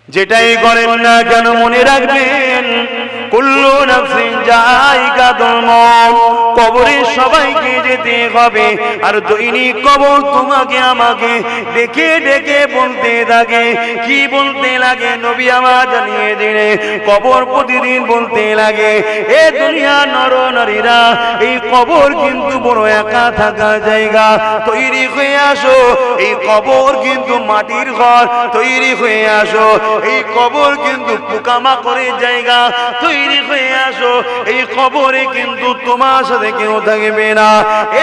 যেটাই করেন না কেন মনে রাখবেন কুল্লু নাফসিন যায়িকাতুল মউত, কবরে সবাইকে যেতে হবে। আর দৈনিক কবর তোমাকে আমাকে ডেকে ডেকে বলতে থাকে। কি বলতে লাগে? নবী আমার জানিয়ে দিলে কবর প্রতিদিন বলতে লাগে, এ দুনিয়া নর নারীরা, এই কবর কিন্তু বড় একা থাকার জায়গা, তৈরি হয়ে আসো। এই কবর কিন্তু মাটির ঘর, তৈরি হয়ে আসো। এই কবর কিন্তু পোকামাকড়ের জায়গা, তৈরি হয়ে আসো। এই কবরে কিন্তু তোমার সাথে কেউ থাকবে না।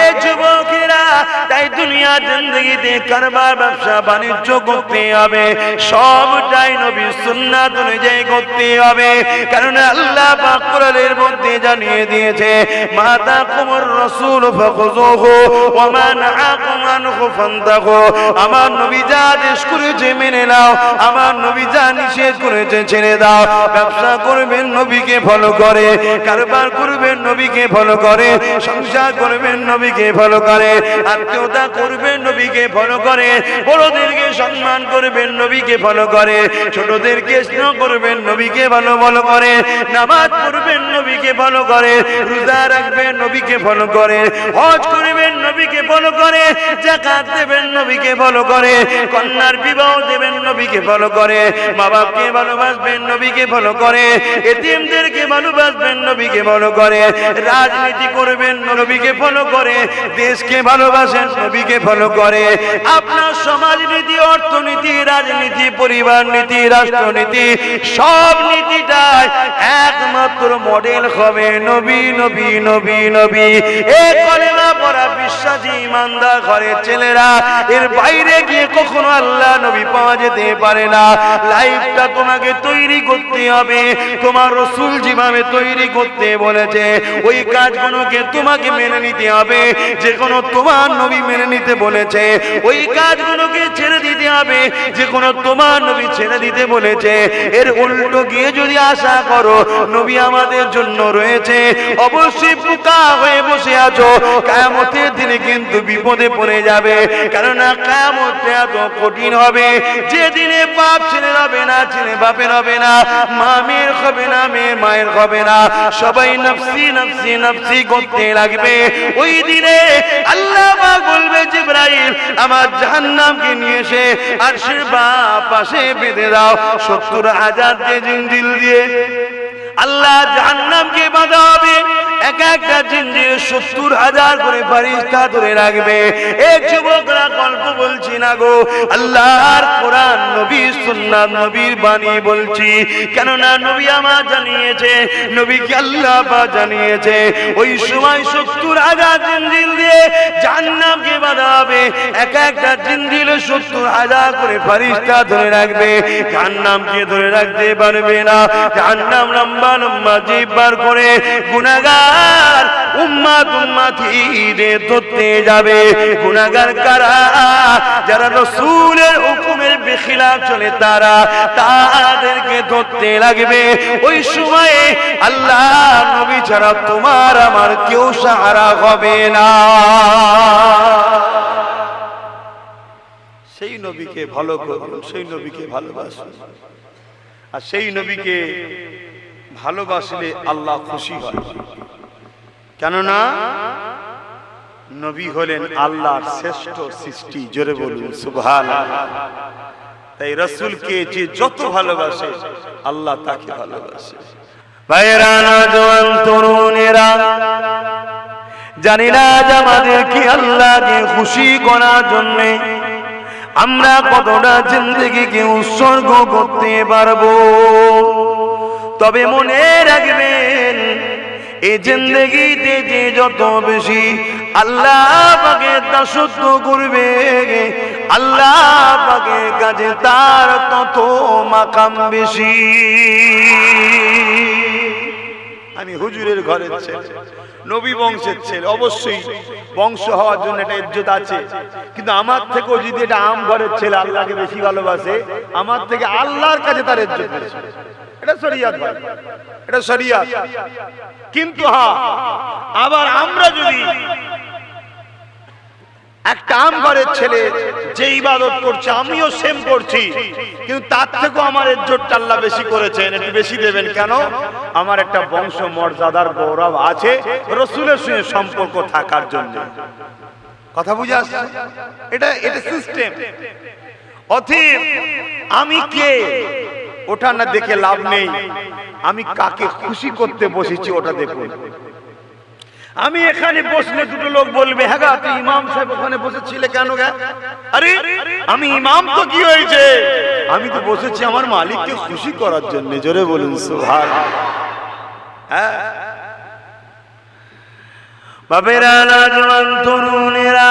এ যুবকেরা, তাই দুনিয়া জিন্দেগিতে কারবার ব্যবসা বাণিজ্য করতে হবে, সবটাই নবীর সুন্নাত অনুযায়ী করতে হবে। কারণ আল্লাহ পাক কোরআনের মধ্যে জানিয়ে দিয়েছে, মা তাকুমুর রাসূল ফাখুযুহু ওয়া মা নাহাকুম আনহু ফান্তাহু। আমার নবী যা আদেশ করেছে মেনে নাও, আমার নবী যা নিষেধ করেছে ছেড়ে দাও। ব্যবসা করবেন নবীকে ফলো করে, কারবার করবেন নবীকে ফলো করে, সংসার করবেন নবীকে ফলো করে, আত্মীয়তা করবেন নবীকে ফলো করে, বড়দেরকে সম্মান করবেন নবীকে ফলো করে, ছোটদেরকে স্নেহ করবেন নবীকে ভালো ভালো করে, নামাজ পড়বেন নবীকে ফলো করে, রোজা রাখবেন নবীকে ফলো করে, হজ করবেন নবীকে ফলো করে, যাকাত দেবেন নবীকে ফলো করে, কন্যার বিবাহ দেবেন নবীকে ফলো করে, মা বাপকে ভালোবাসবেন নবীকে ফলো করে, এতিমদেরকে ভালোবাসবেন নবীকে ফলো করে, রাজনীতি করবেন নবীকে ফলো করে, দেশকে ভালোবাসেন নবীকে ফলো করে। আপনার সমাজনীতি, অর্থনীতি, রাজনীতি, পরিবার নীতি, রাষ্ট্রনীতি, সব নীতিটাই একমাত্র মডেল হবে নবী নবী নবী নবী। এই কলেমা পড়া বিশ্বাসী ইমানদার ঘরের ছেলেরা, এর বাইরে গিয়ে কখনো আল্লাহ নবী পাওয়া যেতে পারে না। লাইফটা তোমাকে তৈরি করতে হবে, তোমার রাসূল যেভাবে তৈরি করতে বলেছে ওই কাজগুলোকে তোমাকে মেনে নিতে হবে। যে কোনো তোমার নবী মেনে নিতে বলেছে ওই কাজগুলোকে ছেড়ে দিতে হবে, যে কোনো তোমার নবী ছেড়ে দিতে বলেছে এর উল্টো গিয়ে যদি আশা করো নবী আমাদের জন্য রয়েছে, অবশ্যই বোকা হয়ে বসে আছো। কিয়ামতের দিনে কিন্তু বিপদে পড়ে যাবে, কেননা কিয়ামত এত কঠিন হবে যে দিনে বাপ ছেলে হবে না, ছেলে বাপের হবে না, মা মেয়ের হবে না, মেয়ের মায়ের হবে না, সবাই নফসি নফসি নফসি করতে লাগবে। ওই দিনে আল্লাহ পাক বলবে, জিবরাইল আমার জাহান্নামকে নিয়ে এসে আরশের বাঁ পাশে বেঁধে দাও। 70,000 জিঞ্জির দিয়ে আল্লাহ জাহান্নামকে বাঁধা হবে। এক একটা জিঞ্জিরে 70,000 করে ফেরেশতা ধরে রাখবে। এই যুবকরা গল্প বলছি না গো, আল্লাহর কোরআন নবীর সুন্নাত নবীর বাণী বলছি। কেননা নবী আমার জানিয়েছে, নবীকে আল্লাহ পাক জানিয়েছে, ওই সময় 70,000 জিঞ্জির দিয়ে জাহান্নামকে বাঁধা হবে। এক একটা জিঞ্জিরে 70,000 করে ফেরেশতা ধরে রাখবে, জাহান্নামকে ধরে রাখতে পারবে না। জাহান্নাম লম্বা লম্বা জিভ বার করে গুনাহগার উম্মত উম্মতিদের ধরতে যাবে। গুনাহগার কারা? যারা রাসূলের হুকুমের বিখিলাফ চলে তারা, তাদেরকে ধরতে লাগবে। ওই সময়ে আল্লাহ নবী ছাড়া তোমার আমার কেউ সাহারা হবে না। সেই নবীকে ভালো করুন, সেই নবীকে ভালোবাসুন। আর সেই নবীকে ভালোবাসলে আল্লাহ খুশি হয়, কেননা নবী হলেন আল্লাহর শ্রেষ্ঠ সৃষ্টি। জোরে বলুন সুবহানাল্লাহ। তাই রাসূলকে যে যত ভালোবাসে আল্লাহ তাকে ভালোবাসে। ভাইরা, নওজোয়ান তরুণেরা, জানি না আমাদের কি আল্লাহকে খুশি করার জন্য আমরা কতটা জিন্দেগিকে উৎসর্গ করতে পারবো। তবে মনে রাখবেন, এই জিন্দেগিতে যে যত বেশি আল্লাহ পাকের দাসত্ব করবে, আল্লাহ পাকের কাছে তার তত মাকাম বেশি। আমি হুজুরের ঘরের ছেলে, নবী বংশের ছেলে, অবশ্যই বংশ হওয়ার জন্য একটা ইজ্জত আছে, কিন্তু আমার থেকেও যদি এটা আম ঘরের ছেলে আল্লাহকে বেশি ভালোবাসে, আমার থেকে আল্লাহর কাছে তার ইজ্জত বেশি। এটা শরিয়ত ভাই, এটা শরিয়ত। কিন্তু হ্যাঁ, আবার আমরা যদি একটা আম ঘরের ছেলে যে ইবাদত করছে আমিও সেম করছি, কিন্তু তার থেকেও আমার ইজ্জতটা আল্লাহ বেশি করেছেন, একটু বেশি দেবেন কেন? আমার একটা বংশ মর্যাদার গৌরব আছে রাসূলের সঙ্গে সম্পর্ক থাকার জন্য। কথা বুঝে আসছে? এটা সিস্টেম। অতএব আমি কে ওটা না দেখে লাভ নেই, আমি কাকে খুশি করতে বসেছি ওটা দেখুন। আমি এখানে বসলে দুটো লোক বলবে, হ্যাঁ গা তুই ইমাম সাহেব ওখানে বসেছিলে কেন গা? আরে আমি ইমাম তো কি হয়েছে, আমি তো বসেছি আমার মালিককে খুশি করার জন্য। জোরে বলুন সুবহানাল্লাহ। হ্যাঁ বাবেরা, নওজওয়ান তরুণেরা,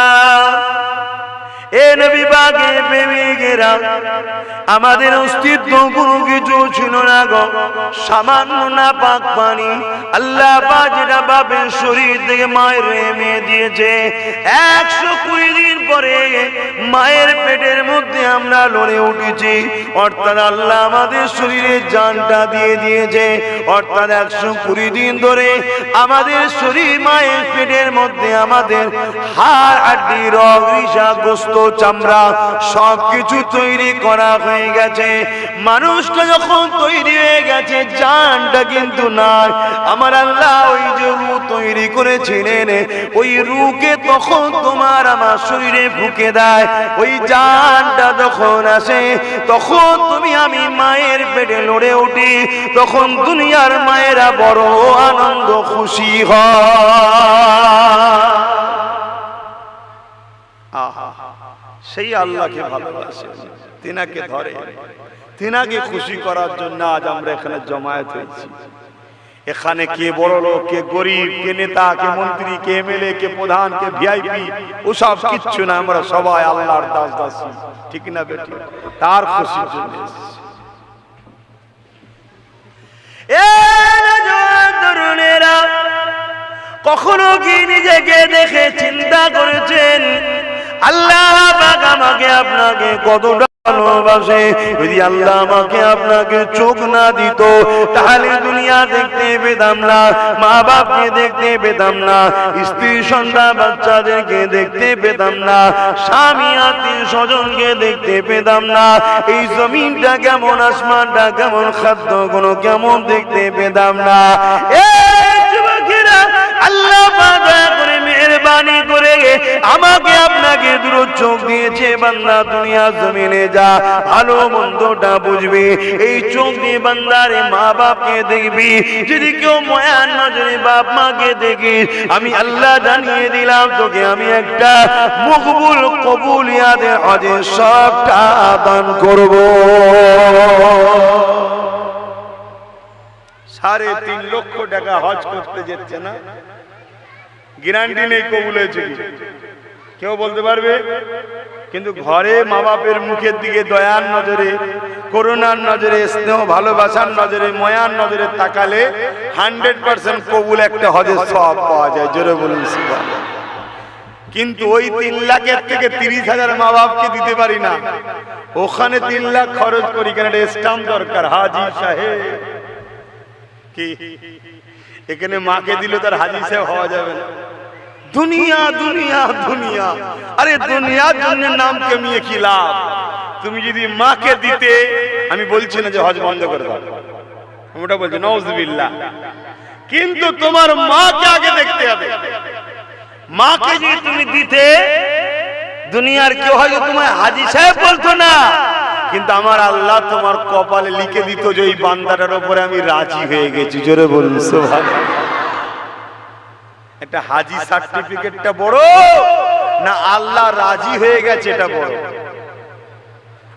এ নবী পাকের প্রেমিকেরা, আমাদের অস্তিত্ব কোনো কিছু ছিল না গো, সামান্য নাপাক পানি আল্লাহ পাক যেটা বাপের শরীর থেকে মায়ের রেমে দিয়েছে, 120 দিন পরে মায়ের পেটের মধ্যে আমরা লড়ে উঠেছি, অর্থাৎ আল্লাহ আমাদের শরীরে জানটা দিয়ে দিয়েছে, অর্থাৎ 120 দিন ধরে আমাদের শরীর মায়ের পেটের মধ্যে আমাদের হাড় হাড্ডি রগ রিশা গোস্ত চামড়া সবকিছু তৈরি করা হয়ে গেছে। মানুষটা যখন তৈরি হয়ে গেছে, জানটা কিন্তু নাই। আমার আল্লাহ ওই যে রূহ তৈরি করেছিলেন, ওই রূহকে তখন তোমার আমার শরীরে ফুঁকে দেয়, ওই জানটা যখন আসে তখন তুমি আমি মায়ের পেটে লড়ে উঠি, তখন দুনিয়ার মায়েরা বড় আনন্দ খুশি হয়। সেই আল্লাহকে ভালোবাসে, তিনাকে ধরে, তিনাকে খুশি করার জন্য আজ আমরা এখানে জমায়েত হয়েছি। এখানে কে বড় লোক, কে গরিব, কে নেতা, কে মন্ত্রী, কে এমএলএ, কে প্রধান, কে ভিআইপি, ওসব কিচ্ছু না, আমরা সবাই আল্লাহর দাস দাসী, ঠিক না বেটি? তার খুশির জন্য তরুণেরা, কখনো কি নিজেকে দেখে চিন্তা করেছেন আল্লাহ পাক আমাকে আপনাকে কতটা ভালোবাসে? যদি আল্লাহ আমাকে আপনাকে চোখ না দিত তাহলে দুনিয়া দেখতে পেতাম না, মা বাপকে দেখতে পেতাম না, স্ত্রী সন্তান বাচ্চাদেরকে দেখতে পেতাম না, স্বামী আত্মীয় স্বজনকে দেখতে পেতাম না, এই জমিনটা কেমন, আসমানটা কেমন, খাদ্যগুলো কেমন দেখতে পেতাম না। আল্লাহ পাক দয়া করে মেহেরবানি করে আমাকে আপনাকে দুটো চোখ দিয়েছে, বান্দা দুনিয়া জমিনে যা ভালো মন্দটা বুঝবি, এই চোখ দিয়ে বান্দারে মা বাপকে দেখবি। যদি কেউ মায়ার নজরে বাপ মাকে দেখি, আমি আল্লাহ জানিয়ে দিলাম তোকে আমি একটা মকবুল কবুলিয়াতের হজের সবটা দান করব। 3.5 লক্ষ টাকা হজ করতে যাচ্ছে না, গ্যারান্টি নেই কবুল হয়েছে কি কেউ বলতে পারবে? কিন্তু ঘরে মা বাপের মুখের দিকে দয়ার নজরে, করুণার নজরে, স্নেহ ভালোবাসার নজরে, ময়ার নজরে তাকালে 100% কবুল একটা হজের সওয়াব পাওয়া যায়। জোরে বলুন সুবহানাল্লাহ। কিন্তু ওই 3 লাখের থেকে 30,000 মা বাপকে দিতে পারি না, ওখানে 3 লাখ খরচ করি, কেন স্টাম্প দরকার, হাজি সাহেব কি এখানে মাকে দিলে তার হাজি সাহেব হওয়া যাবে না। দুনিয়া দুনিয়া দুনিয়া, আরে দুনিয়ার জন্য নাম কমিয়ে কি লাভ? তুমি যদি মাকে দিতে, আমি বলছি না যে হজ বন্ধ করে দাও, আমি ওটা বলছি নাউজুবিল্লাহ, কিন্তু তোমার মাকে আগে দেখতে হবে। মাকে যদি তুমি দিতে, দুনিয়ার কেউ হয়তো তোমায় হাজি সাহেব বলতো না, কিন্তু আমার আল্লাহ তোমার কপালে লিখে দিত যে এই বান্দাটার উপরে আমি রাজি হয়ে গেছি। জোরে বলুন সুবহানাল্লাহ। একটা হাজি সার্টিফিকেটটা বড় না আল্লাহ রাজি হয়ে গেছে এটা বড়?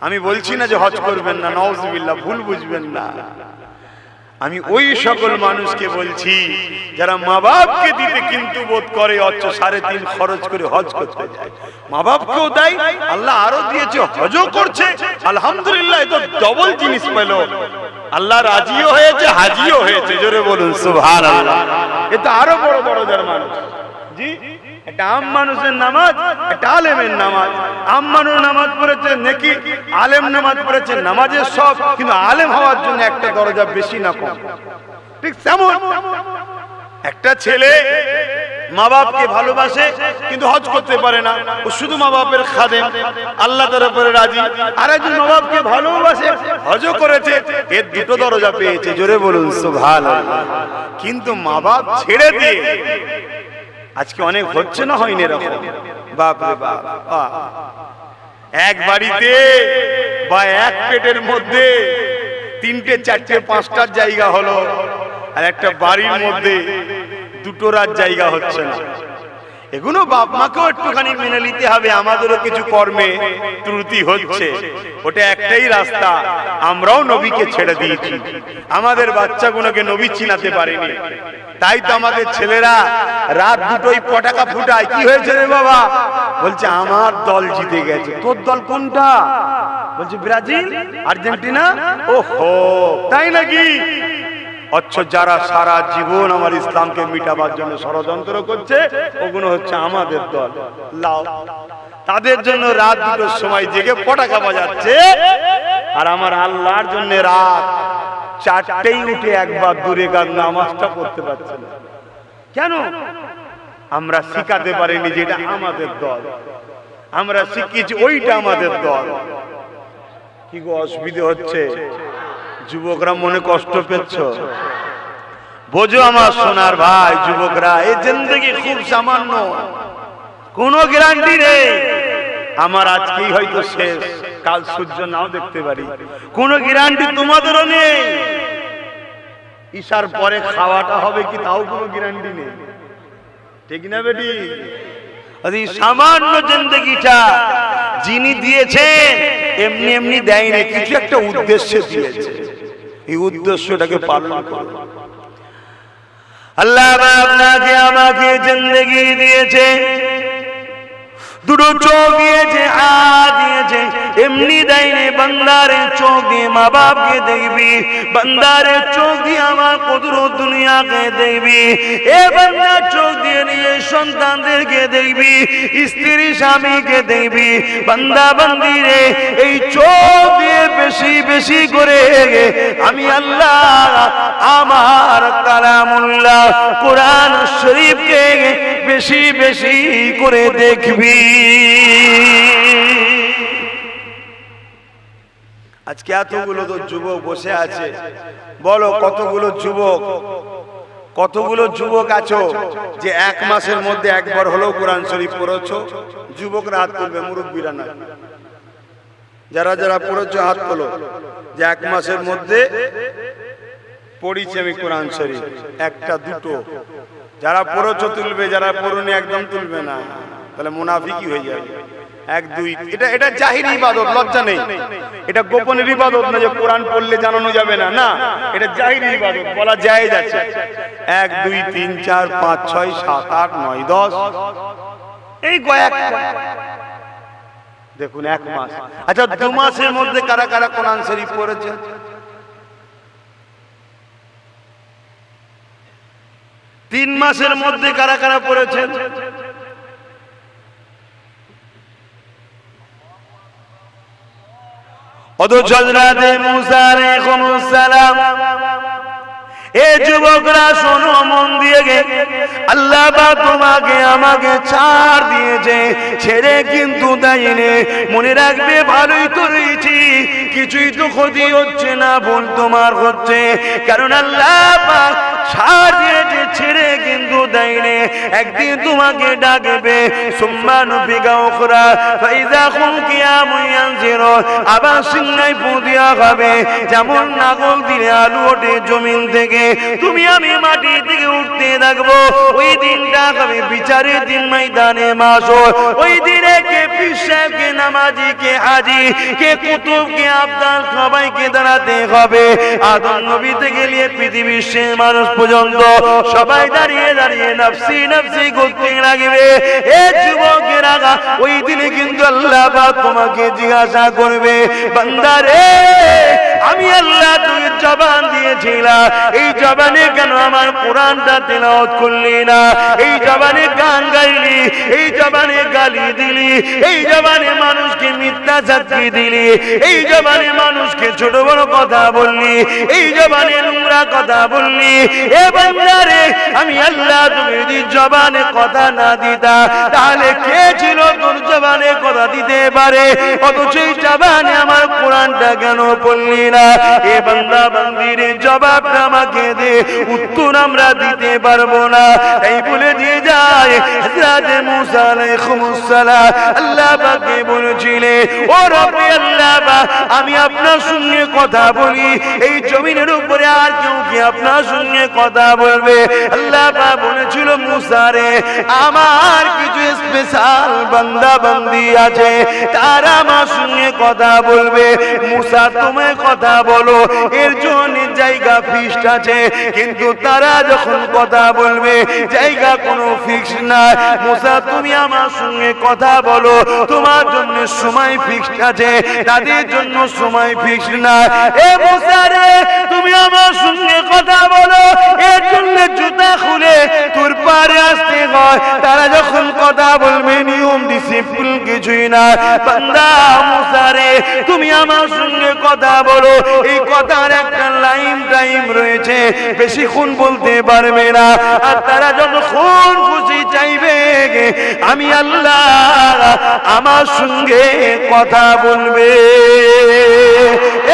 আমি বলছি না যে হজ করবেন না, নাউজুবিল্লাহ, ভুল বুঝবেন না। আমি ওই সকল মানুষকে বলছি যারা মা বাপকে দিতে কিন্তু বোধ করে, অথচ 3.5 খরচ করে হজ করতে যায়, মা বাপকেও দেয়, আল্লাহ আরো দিয়েছে, হজও করছে, আলহামদুলিল্লাহ, এটা ডবল জিনিস পেল, আল্লাহ রাজিও হয়েছে, হাজিও হয়েছে। জোরে বলুন সুবহানাল্লাহ। এটা আরো বড় বড় যার মানুষ, জি, একটা আম মানুষের নামাজ, একটা আলেমের নামাজ। আম মানুষ নামাজ পড়েছে নেকি, আলেম নামাজ পড়েছে নামাজের সব, কিন্তু আলেম হওয়ার জন্য একটা দরজা বেশি না কম। ঠিক তেমন একটা ছেলে মা বাপকে ভালোবাসে কিন্তু হজ করতে পারে না, ও শুধু মা বাপের খাদেম, আল্লাহ তার উপরে রাজি। আর একজন মা বাপকে ভালোবাসে, হজও করেছে, এর দুটো দরজা পেয়েছে, জোরে বলুন সুবহানাল্লাহ। কিন্তু মা বাপ ছেড়ে দিয়ে আজকে অনেক হচ্ছে না, হয়নি এরকম? বাপ রে বাপ, এক বাড়িতে বা এক পেটের মধ্যে 3টে 4টে 5টার জায়গা হলো, আর একটা বাড়ির মধ্যে 2টোর জায়গা হচ্ছে না। এগুলো বাপ মাকেও একটুখানি মেনে নিতে হবে, আমাদেরও কিছু কর্মে ত্রুটি হচ্ছে। ওটা একটাই রাস্তা, আমরাও নবীকে ছেড়ে দিয়েছি, আমাদের বাচ্চাগুলোকে নবী চিনাতে পারেনি। তাই তো আমাদের ছেলেরা রাত 2টোয় পটাকা ফুটায়। কি হয়েছে রে বাবা? বলছে আমার দল জিতে গেছে। তোর দল কোনটা? বলছে ব্রাজিল, আর্জেন্টিনা। ওহো, তাই নাকি? অথচ যারা সারা জীবন আমার ইসলামকে মিটাবার জন্য ষড়যন্ত্র করছে, ওগুলো হচ্ছে আমাদের দল। লাও, তাদের জন্য রাত 2টোর সময় জেগে পটাকা বাজাচ্ছে, আর আমার আল্লাহর জন্য রাত 4টেই উঠে একবার দূরে গান নামাজটা পড়তে পারছে না। কেন? আমরা শিখাতে পারিনি যে এটা আমাদের দল, আমরা শিখিয়েছি ওইটা আমাদের দল। কি গো, অসুবিধা হচ্ছে? যুবকরা মনে কষ্ট পেচ্ছ? বোঝো আমার সোনার ভাই যুবকরা, এই জিন্দেগি খুব সামান্য, কোনো গ্যারান্টি নেই। আমার আজকেই হয়তো শেষ, কাল সূর্য নাও দেখতে পারি, কোনো গ্যারান্টি তোমাদেরও নেই। ঈশার পরে খাওয়াটা হবে কি তাও কোনো গ্যারান্টি নেই, ঠিক না বেটি? এই সামান্য জিন্দেগিটা যিনি দিয়েছেন এমনি এমনি দেয়নি, কিছু একটা উদ্দেশ্যে দিয়েছে। এই উদ্দেশ্যটাকে পালন করো। আল্লাহ আপনাকে আমাকে জিন্দেগি দিয়েছে, 2টো চোখ দিয়েছে, হাত দিয়েছে, এমনি দেয়নি। বান্দারের চোখ দিয়ে মা বাপকে দেখবি, বান্দারের চোখ দিয়ে আমার কুদরত দুনিয়াকে দেখবি, এ বান্দার চোখ দিয়ে নিয়ে সন্তানদেরকে দেখবি, স্ত্রী স্বামীকে দেখবি। বান্দা বান্দিরে এই চোখ দিয়ে বেশি বেশি করে আমি আল্লাহ আমার কালামুল্লাহ কোরআন শরীফকে বেশি বেশি করে দেখবি। আজকে এতগুলো তো যুবক বসে আছে, বলো কতগুলো যুবক আছো যে 1 মাসের মধ্যে একবার হলেও কোরআন শরীফ পড়েছো? যুবকরা হাত তুলবে, মুরব্বীরা না। যারা যারা পড়েছো হাত তোলো, যে 1 মাসের মধ্যে পড়িছি আমি কোরআন শরীফ, 1টা 2টো। যারা পড়েছো তুলবে, যারা পড়োনি একদম তুলবে না, তাহলে মুনাফিকি হয়ে যাবে। 1 2, এটা জাহিরি ইবাদত, লজ্জা নেই। এটা গোপনের ইবাদত না যে কোরআন পড়লে জানানো যাবে না, না, এটা জাহিরি ইবাদত, বলা জায়েজ আছে। 1 2 3 4 5 6 7 8 9 10, এই কয়েক, দেখুন 1 মাস। আচ্ছা 2 মাসের মধ্যে কারা কারা কোরআন শরীফ পড়েছে? 3 মাসের মধ্যে কারা কারা পড়েছেন? অথচ হযরত মুসা আলাইহিস সালাম, এ যুবকরা শোনো মন দিয়ে, আল্লাহ পাক তোমাকে আমাকে ছাড় দিয়েছে, ছেড়ে কিন্তু দেয়নি। মনে রাখবে, ভালোই তো রয়েছি, কিছুই তো ক্ষতি হচ্ছে না, ভুল তোমার হচ্ছে, কারণ আল্লাহ পাক ছাড় দিয়েছে, ছেড়ে কিন্তু দেয়নি। একদিন তোমাকে ডাকবে, সুম্মানু বিগা উখরা ফাইযা খুম কিয়ামুন ইয়ানজিরুন, আবার সিংহায় ফু দেওয়া হবে, যেমন নাগল দিলে আলু ওঠে জমিন থেকে, তুমি আমি মাটি থেকে উঠতে থাকবো। ওই দিনটা হবে বিচারের দিন, ময়দানে মাশর। ওই দিনে কে পীর সাহেব, কে নামাজি, কে হাজি, কে কুতুব, কে আবদাল, সবাইকে দাঁড়াতে হবে। আদম নবী থেকে নিয়ে পৃথিবীর শেষ মানুষ পর্যন্ত সবাই দাঁড়িয়ে দাঁড়িয়ে নফসি নফসি করতে লাগবে। এ যুবকেরা, ওই দিনে কিন্তু আল্লাহ পাক তোমাকে জিজ্ঞাসা করবে, বান্দা রে, আমি আল্লাহ তুই জবান দিয়ে দিয়েছিলা, এই জবানে কেন আমার কোরআনটা তেলাওয়াত করলি না? এই জবানে গান গাইলি, এই জবানে গালি দিলি, এই জবানে মানুষকে মিথ্যা সাক্ষী দিলি, এই জবানে মানুষকে ছোট বড় কথা বললি, এই জবানে নোংরা কথা বললি। এ বান্দারে, আমি আল্লাহ তুমি যদি জবানে কথা না দিতা তাহলে কে ছিল তোর জবানে কথা দিতে পারে? অথচ এই জবানে আমার কোরআনটা কেন পড়লি না? এ বান্দা বান্দির জবাবটা আমাকে দে, উত্তর আমরা দিতে পারবো না। তাই বলে দিয়ে যায় হযরত মুসা আলাইহিস সালাম আল্লাহ পাককে বলেছিলেন, ও রব্বি আল্লাহ পাক, আমি আপনার সঙ্গে কথা বলি, এই জমিনের উপরে আর কেউ কি আপনার সঙ্গে কথা বলবে? আল্লাহ পাক বলেছিল, মুসা রে, আমার কিছু স্পেশাল বান্দা বান্দি আছে, তারা আমার সঙ্গে কথা বলবে। মুসা তুমি কথা বলো, এর জন্য জায়গা ফিক্সড আছে, কিন্তু তারা যখন কথা বলবে জায়গা কোনো ফিক্সড না। মুসা তুমি আমার সঙ্গে কথা বলো, তোমার জন্য সময় ফিক্সড আছে, তাদের জন্য সময় ফিক্সড না। এ মুসা রে, তুমি আমার সঙ্গে কথা বলো, এর জন্য জুতা খুলে তোর পারে আসতে হয়। তারা যখন কথা বলবে নিয়ম ডিসিপ্লিন কিছুই না। বান্দা মুসা রে, তুমি আমার সঙ্গে কথা বলো, এই কথার একটা লাইন টাইম রয়েছে, বেশিক্ষণ বলতে পারবে না। আর তারা যতক্ষণ খুশি চাইবে আমি আল্লাহ আমার সঙ্গে কথা বলবে।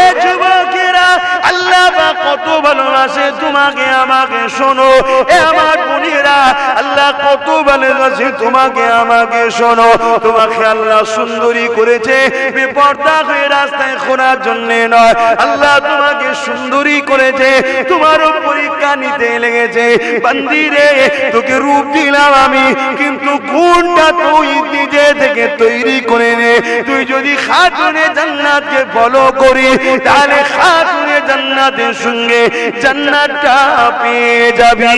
এ যুবকেরা, আল্লাহ কত ভালোবাসে তোমাকে আমাকে, শোনো। এ আমার বোনেরা, আল্লাহ কত ভালোবাসে তোমাকে আমাকে, শোনো। তোমাকে আল্লাহ সুন্দরী করেছে বেপর্দা হয়ে রাস্তায় ঘোরার জন্য নয়, আল্লাহ তোমাকে সুন্দরী করেছে তোমারও পরীক্ষা নিতে লেগেছে। বান্দি রে, তোকে রূপ দিলাম আমি, কিন্তু গুণটা তুই নিজে থেকে তৈরি করে নে। তুই যদি খাতুনে জান্নাতকে ফলো করি তাহলে খাতুনে জান্নাতের সঙ্গে জান্নাতটা পেয়ে যাবি।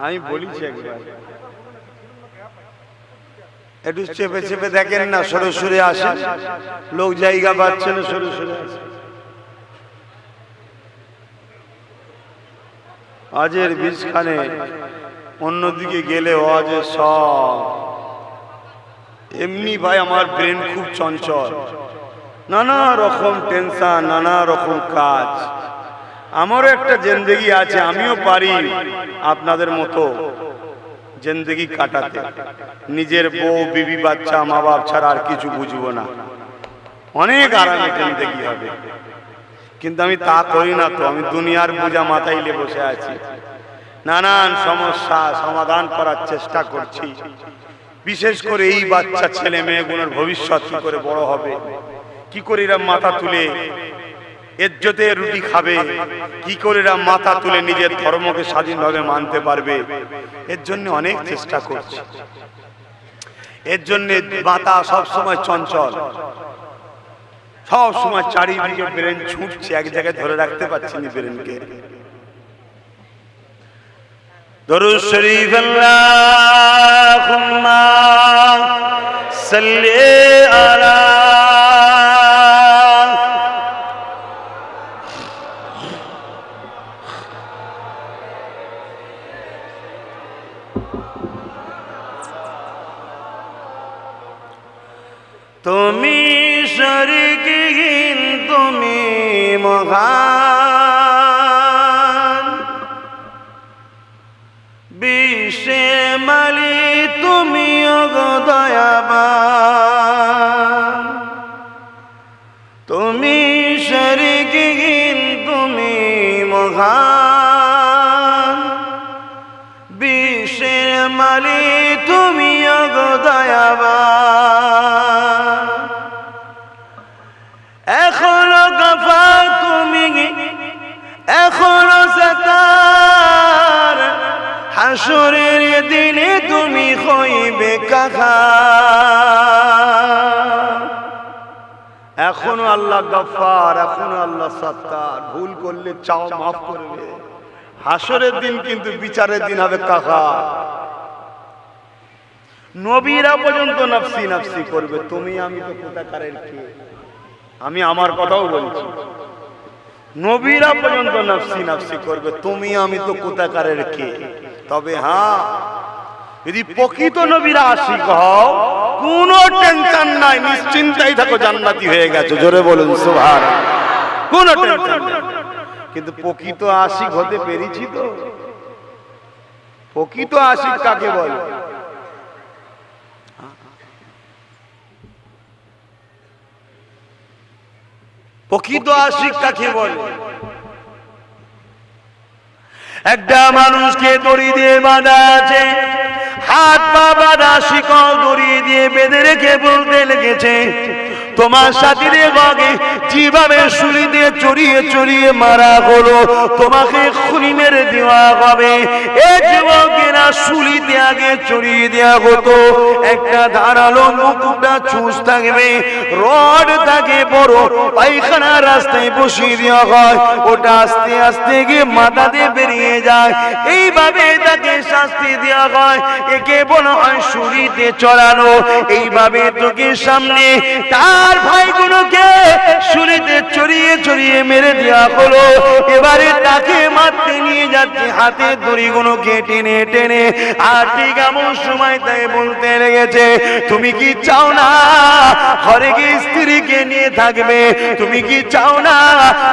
আমি বলেছি একবার, একটু চেপে চেপে দেখেন না, সরে সরে আসে, লোক জায়গা পাচ্ছে না, সরে সরে আসে। আজের বীজখানে অন্যদিকে গেলে আজের সব এমনি। ভাই আমার ব্রেন খুব চঞ্চল, নানা রকম টেনশন, নানা রকম কাজ। আমারও একটা জিন্দেগি আছে, আমিও পারি আপনাদের মতো জিন্দেগি কাটাতে। নিজের বউ বিবি বাচ্চা মা বাপ ছাড়া আর কিছু বুঝবো না, অনেক আরামে জিন্দেগি হবে। কিন্তু আমি তা করি না তো, আমি দুনিয়ার বোঝা মাথায় নিয়ে বসে আছি। নানান সমস্যা সমাধান করার চেষ্টা করছি। বিশেষ করে এই বাচ্চা ছেলে মেয়েগুলোর ভবিষ্যৎ কি করে বড় হবে, কি করে এরা মাথা তুলে ইজ্জতে রুটি খাবে, কি করে এরা মাথা তুলে নিজের ধর্মকে স্বাধীনভাবে মানতে পারবে, এর জন্য অনেক চেষ্টা করছি। এর জন্য মাথা সবসময় চঞ্চল, সব সময় চারিদিকে ব্রেন ছুটছে, এক জায়গায় ধরে রাখতে পারছি না ব্রেনকে। দরুদ শরীফ আল্লাহুম্মা সাল্লি আলা তুমি শরীকহীন, তুমি মহান, বিশ্বে মালি তুমি দয়াবান। তুমি শরীকহীন, তুমি মহান, বিশ্বের মালি তুমি দয়াবান। এখনো গফার তুমি, এখনো সাতার, হাসরের দিনে তুমি হইবে কাহার। এখনো আল্লাহ গফফার, এখনো আল্লাহ সত্তার। ভুল করলে চাও মাফ করবে, হাসরের দিন কিন্তু বিচারের দিন হবে কাকা। নবীরা পর্যন্ত নফসি নফসি করবে, তুমি আমি তো কোথাকারের কে? আমি আমার কথাও বলছি, নবীরা পর্যন্ত নফসি নফসি করবে, তুমি আমি তো কোথাকারের কে? তবে হ্যাঁ, যদি প্রকৃত নবীরা আশিক হও, কোনো টেনশন নাই, নিশ্চিন্তাই থাকো, জান্নাতি হয়ে গেছো। জোরে বলুন সুবহানাল্লাহ। কোনো টেনশন নাই। কিন্তু প্রকৃত আশিক হতে পেরেছি তো? প্রকৃত আশিক কাকে বলে? প্রকৃত আশিক কাকে বলে? একটা মানুষকে দড়ি দিয়ে বাঁধা আছে, হাত পা বাঁধা, শিকল দড়ি দিয়ে বেঁধে রেখে বলতে লেগেছে, তোমার সাথীদের গগে যেভাবে ছুরি দিয়ে চড়িয়ে চড়িয়ে মারা হলো, তোমাকে খুনি মেরে দেওয়া হবে। এই যুবকেরা ছুরিতে আগে চড়িয়ে দেওয়া হতো, একটা ধারালো মুকুটটা চুষ থাকবে, রড থাকে বড়, পায়খানা রাস্তায় বসিয়ে দেওয়া হয়, ওটা আস্তে আস্তে গিয়ে মাথা দিয়ে বেরিয়ে যায়। এইভাবে তাকে শাস্তি দেওয়া হয়, একে বলা হয় ছুরিতে চড়ানো। এইভাবে তোকে সামনে তার ভাইগুলোকে ছুরিতে চড়িয়ে চড়িয়ে মেরে দেওয়া হলো। এবারে তাকে মারতে নিয়ে যাচ্ছে, হাতে দড়িগুলোকে টেনে টেনে। আর ঠিক এমন সময় তাই বলতে লেগেছে, তুমি কি চাও না ঘরে গিয়ে স্ত্রীকে নিয়ে থাকবে? তুমি কি চাও না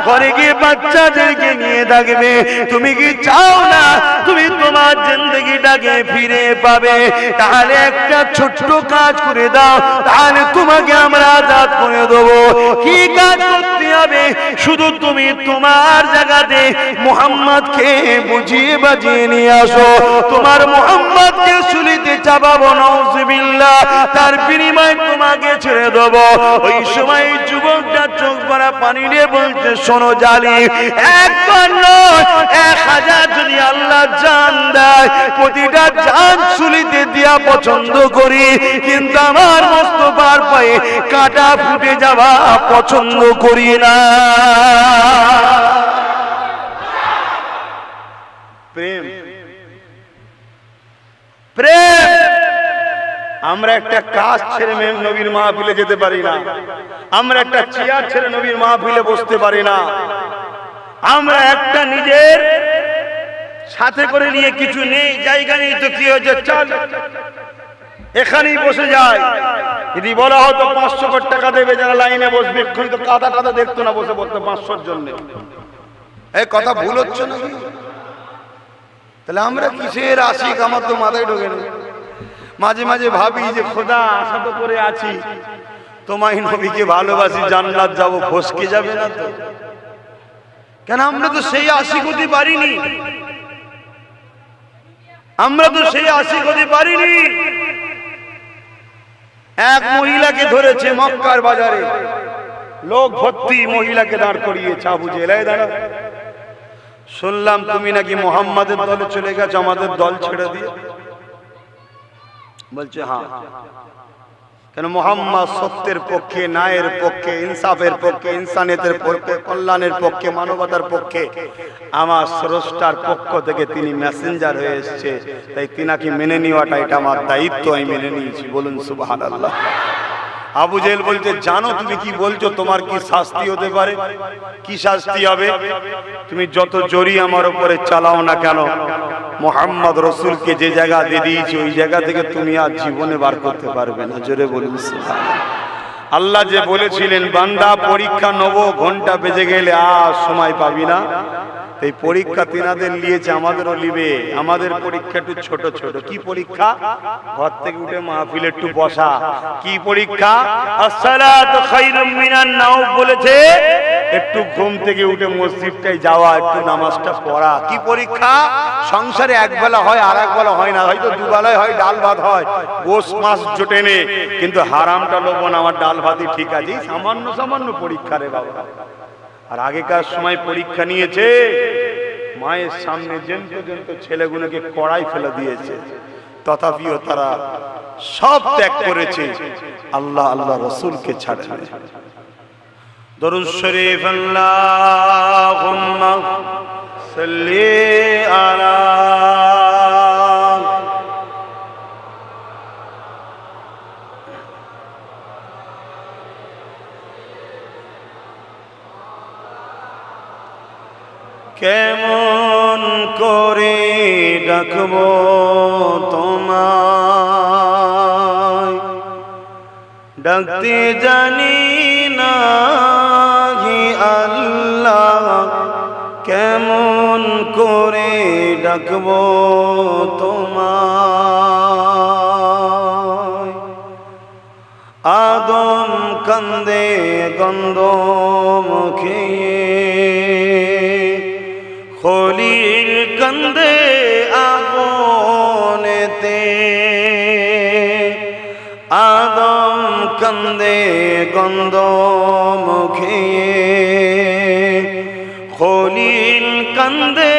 ঘরে গিয়ে বাচ্চাদেরকে নিয়ে থাকবে? তুমি কি চাও না তুমি তোমার জিন্দগিটাকে ফিরে পাবে? তাহলে একটা ছোট্ট কাজ করে দাও, তাহলে তোমাকে আমরা আজাদ করে দেবো। কি কাজ করতে হবে? শুধু তুমি তোমার জায়গাতে মুহাম্মদকে বুঝিয়ে বাজিয়ে নিয়ে আসো, তোমার মুহাম্মদকে ছুরিতে চাপাবো, নাউজুবিল্লাহ, তার বিনিময়ে তোমাকে ছেড়ে দেবো। ওই সময় যুবকটা চোখ ভরা পানি নিয়ে বলছে, শোনো জালিম, একবার নয় 1000 যদি আল্লাহ জান দেয়, প্রতিটা জান ছুরিতে দেয়া পছন্দ করি, কিন্তু আমার মোস্তফার পায়ে কাঁটা ফুটে যাওয়া পছন্দ করি না। প্রেম, প্রেম। আমরা একটা কাজ ছেড়ে নবীর মাহফিলে যেতে পারি না, আমরা একটা চেয়ার ছেড়ে নবীর মাহফিলে বসতে পারি না, আমরা একটা নিজের সাথে করে নিয়ে কিছু নেই, জায়গা নেই, তো কি হয়েছে, চল এখানেই বসে যায়। যদি বলা হতো 500 টাকা দেবে যারা লাইনে বসবে, এক্ষুনি তো কাদা টাদা দেখতো না, বসে বসতে 500-র জন্য। এই কথা ভুল হচ্ছে না? তাহলে আমরা কিসের আশিক? আমার তো মাথায় ঢোকে না। মাঝে মাঝে ভাবি যে খোদা, আশা তো করে আছি, তোমায় নবীকে ভালোবাসি, জান্নাত যাবো, ফসকে যাবে না তো? কেন আমরা তো সেই আশিক হতে পারিনি, আমরা তো সেই আশিক হতে পারিনি। এক মহিলাকে ধরেছে মক্কার বাজারে, লোক ভর্তি, মহিলাকে দাঁড় করিয়েছে, আবু জেহেল, দাঁড়া, শুনলাম তুমি নাকি মুহাম্মাদের দলে চলে গেছো, আমাদের দল ছেড়ে দিয়ে। বলছে হ্যাঁ। কেন? মুহাম্মদ সত্যের পক্ষে, ন্যায়ের পক্ষে, ইনসাফের পক্ষে, ইনসানিয়তের পক্ষে, কল্যাণের পক্ষে, মানবতার পক্ষে, আমার স্রষ্টার পক্ষ থেকে তিনি মেসেঞ্জার হয়ে এসেছে, তাই তিনাকে মেনে নেওয়াটা এটা আমার দায়িত্ব, আমি মেনে নিয়েছি। বলুন সুবহানাল্লাহ। আবু জেহেল বলছে, জানো তুমি কি বলছো, তোমার কি শাস্তি হতে পারে? কি শাস্তি হবে? তুমি যত জোরই আমার উপরে চালাও না কেন, মুহাম্মদ রাসূলকে যে জায়গা দিয়ে দিয়েছি, ওই জায়গা থেকে তুমি আর জীবনে বার করতে পারবে না। জোরে বলুন সুবহানাল্লাহ। আল্লাহ যে বলেছিলেন, বান্দা পরীক্ষা নেব, ঘন্টা বেজে গেলে আর সময় পাবি না, এই পরীক্ষা তিনাদের নিয়েছে, আমাদেরও নিবে। আমাদের পরীক্ষা একটু ছোট ছোট। কি পরীক্ষা? ঘর থেকে উঠে মাহফিলে একটু বসা। কি পরীক্ষা? আসসালাতু খায়রুম মিনান নাওম বলেছে, একটু ঘুম থেকে উঠে মসজিদটায় যাওয়া, একটু নামাজটা পড়া। কি পরীক্ষা? সংসারে একবেলা হয়, আর একবেলা হয় না, হয়তো দুবেলায় হয়, ডাল ভাত হয়, গোশ মাছ জোটে নে, কিন্তু হারামটা লোবো না, আমার ডাল ভাতই ঠিক আছে। সামান্য সামান্য পরীক্ষা রে বাবা। আর আগেকার সময় পরীক্ষা নিয়েছে, মায়ের সামনে জেন্ত জেন্ত ছেলেগুলোকে কড়াই ফেলে দিয়েছে, তথাপিও তারা সব ত্যাগ করেছে, আল্লাহ আল্লাহ রাসূলকে ছাড়ে। দরুদ শরীফ, আল্লাহুম্মা সাল্লি আলা কেমন করে ডাকবো তোমায়, ডাকতে জানি না হি আল্লাহ, কেমন করে ডাকবো তোমায়। আদম কান্দে গন্ধ মুখে, খলিল কান্দে আগুনেতে, আদম কান্দে গন্ধ মুখে, খলিল কান্দে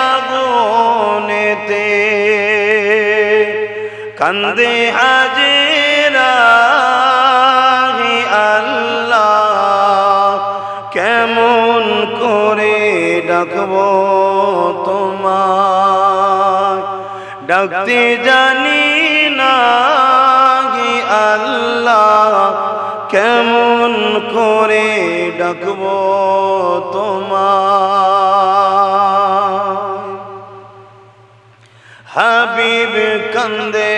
আগুনেতে, কান্দে হাজেরা হে আল্লাহ, কেমন করে ডাকবো তোমায়, ডাকতে জানি না হে আল্লাহ, কেমন করে ডাকবো তোমায়। হাবিব কান্দে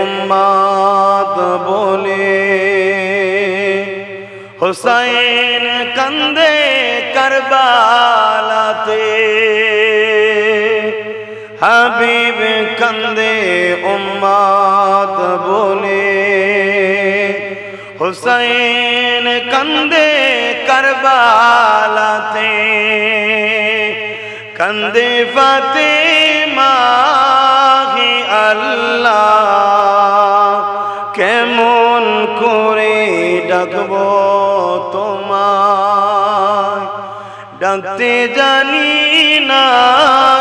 উম্মত বলে, হুসাইন কান্দে কারবালাতে, হাবিব কান্দে উম্মত বলে, হুসাইন কান্দে কারবালাতে, কান্দে ফাতেমা হে আল্লাহ, কেমন করে ডাকবো তোমায়, ডাকতে জানি না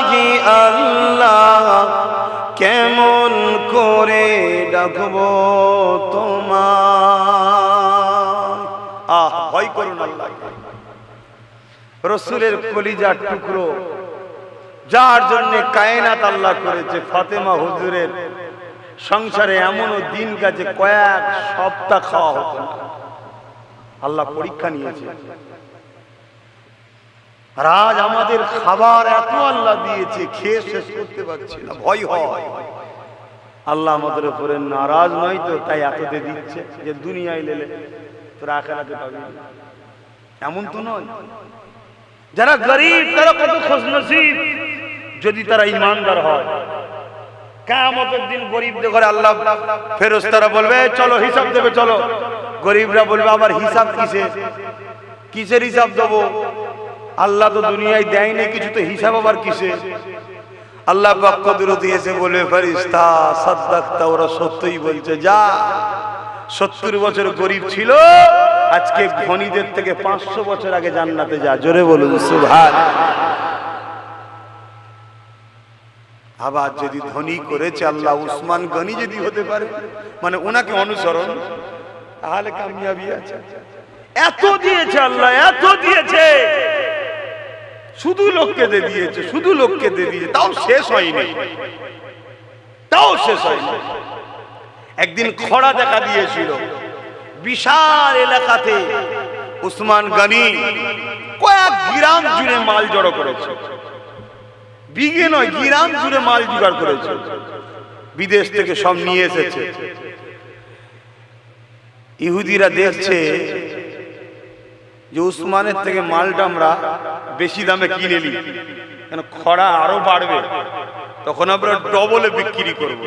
হে আল্লাহ, কেমন করে ডাকবো তোমায়। ভয় করুন আল্লাহ, রসুলের কলিজার টুকরো, যার জন্য কায়নাত আল্লাহ করেছে, ফাতেমা হুজুরের সংসারে এমনও দিন গেছে কয়েক সপ্তাহ খাওয়া হতো না। আল্লাহ পরীক্ষা নিয়েছে। আর আজ আমাদের খাবার এত আল্লাহ দিয়েছে, খেয়ে শেষ করতে পারছি না, ভয় হয়। আল্লাহ আমাদের উপরে নারাজ নয় তো, তাই এততে দিচ্ছে যে দুনিয়ায় লেলে তোরা আখেরাতে পাবি, এমন তো নয়। যারা গরিব তারা কত খুশনসিব, যদি তারা ইমানদার হয়। কিয়ামতের দিন গরিবদের ঘরে আল্লাহ ফেরেশতারা বলবে চলো হিসাব দেবে, চলো। গরিবরা বলবে আবার হিসাব কিসের, কিসের হিসাব দেবো? আল্লাহ তো দুনিয়ায় দেয় না কিছু, তো হিসাব আবার কিসের? আল্লাহ পাক কুদরতি এসে বলবে ফেরেশতা সাদদাকতা, ওরা সত্যই বলছে, যা 70 বছর গরিব ছিল, আজকে ধনীদের থেকে 500 বছর আগে জান্নাতে যা। জোরে বলুন সুবহানাল্লাহ। আবার যদি ধনী করেছে আল্লাহ, উসমান গনি যদি হতে পারে, মানে ওনাকে অনুসরণ, তাহলে কামিয়াবি আছে। এত দিয়েছে আল্লাহ, এত দিয়েছে, শুধু লোককে দিয়ে দিয়েছে, শুধু লোককে দিয়ে দিয়েছে, তাও শেষ হয়নি, তাও শেষ হয়নি। একদিন খরা দেখা দিয়েছিল বিশাল এলাকাতে, উসমান গনি কয়েক গ্রাম জুড়ে মাল জড়ো করেছে, বিঘে নয় গ্রাম জুড়ে মাল জোগাড় করেছে, বিদেশ থেকে সব নিয়ে এসেছে। ইহুদিরা দেখছে যে উসমানের থেকে মালটা আমরা বেশি দামে কিনে নিই, কেন খরা আরো বাড়বে, তখন আমরা ডবলে বিক্রি করব,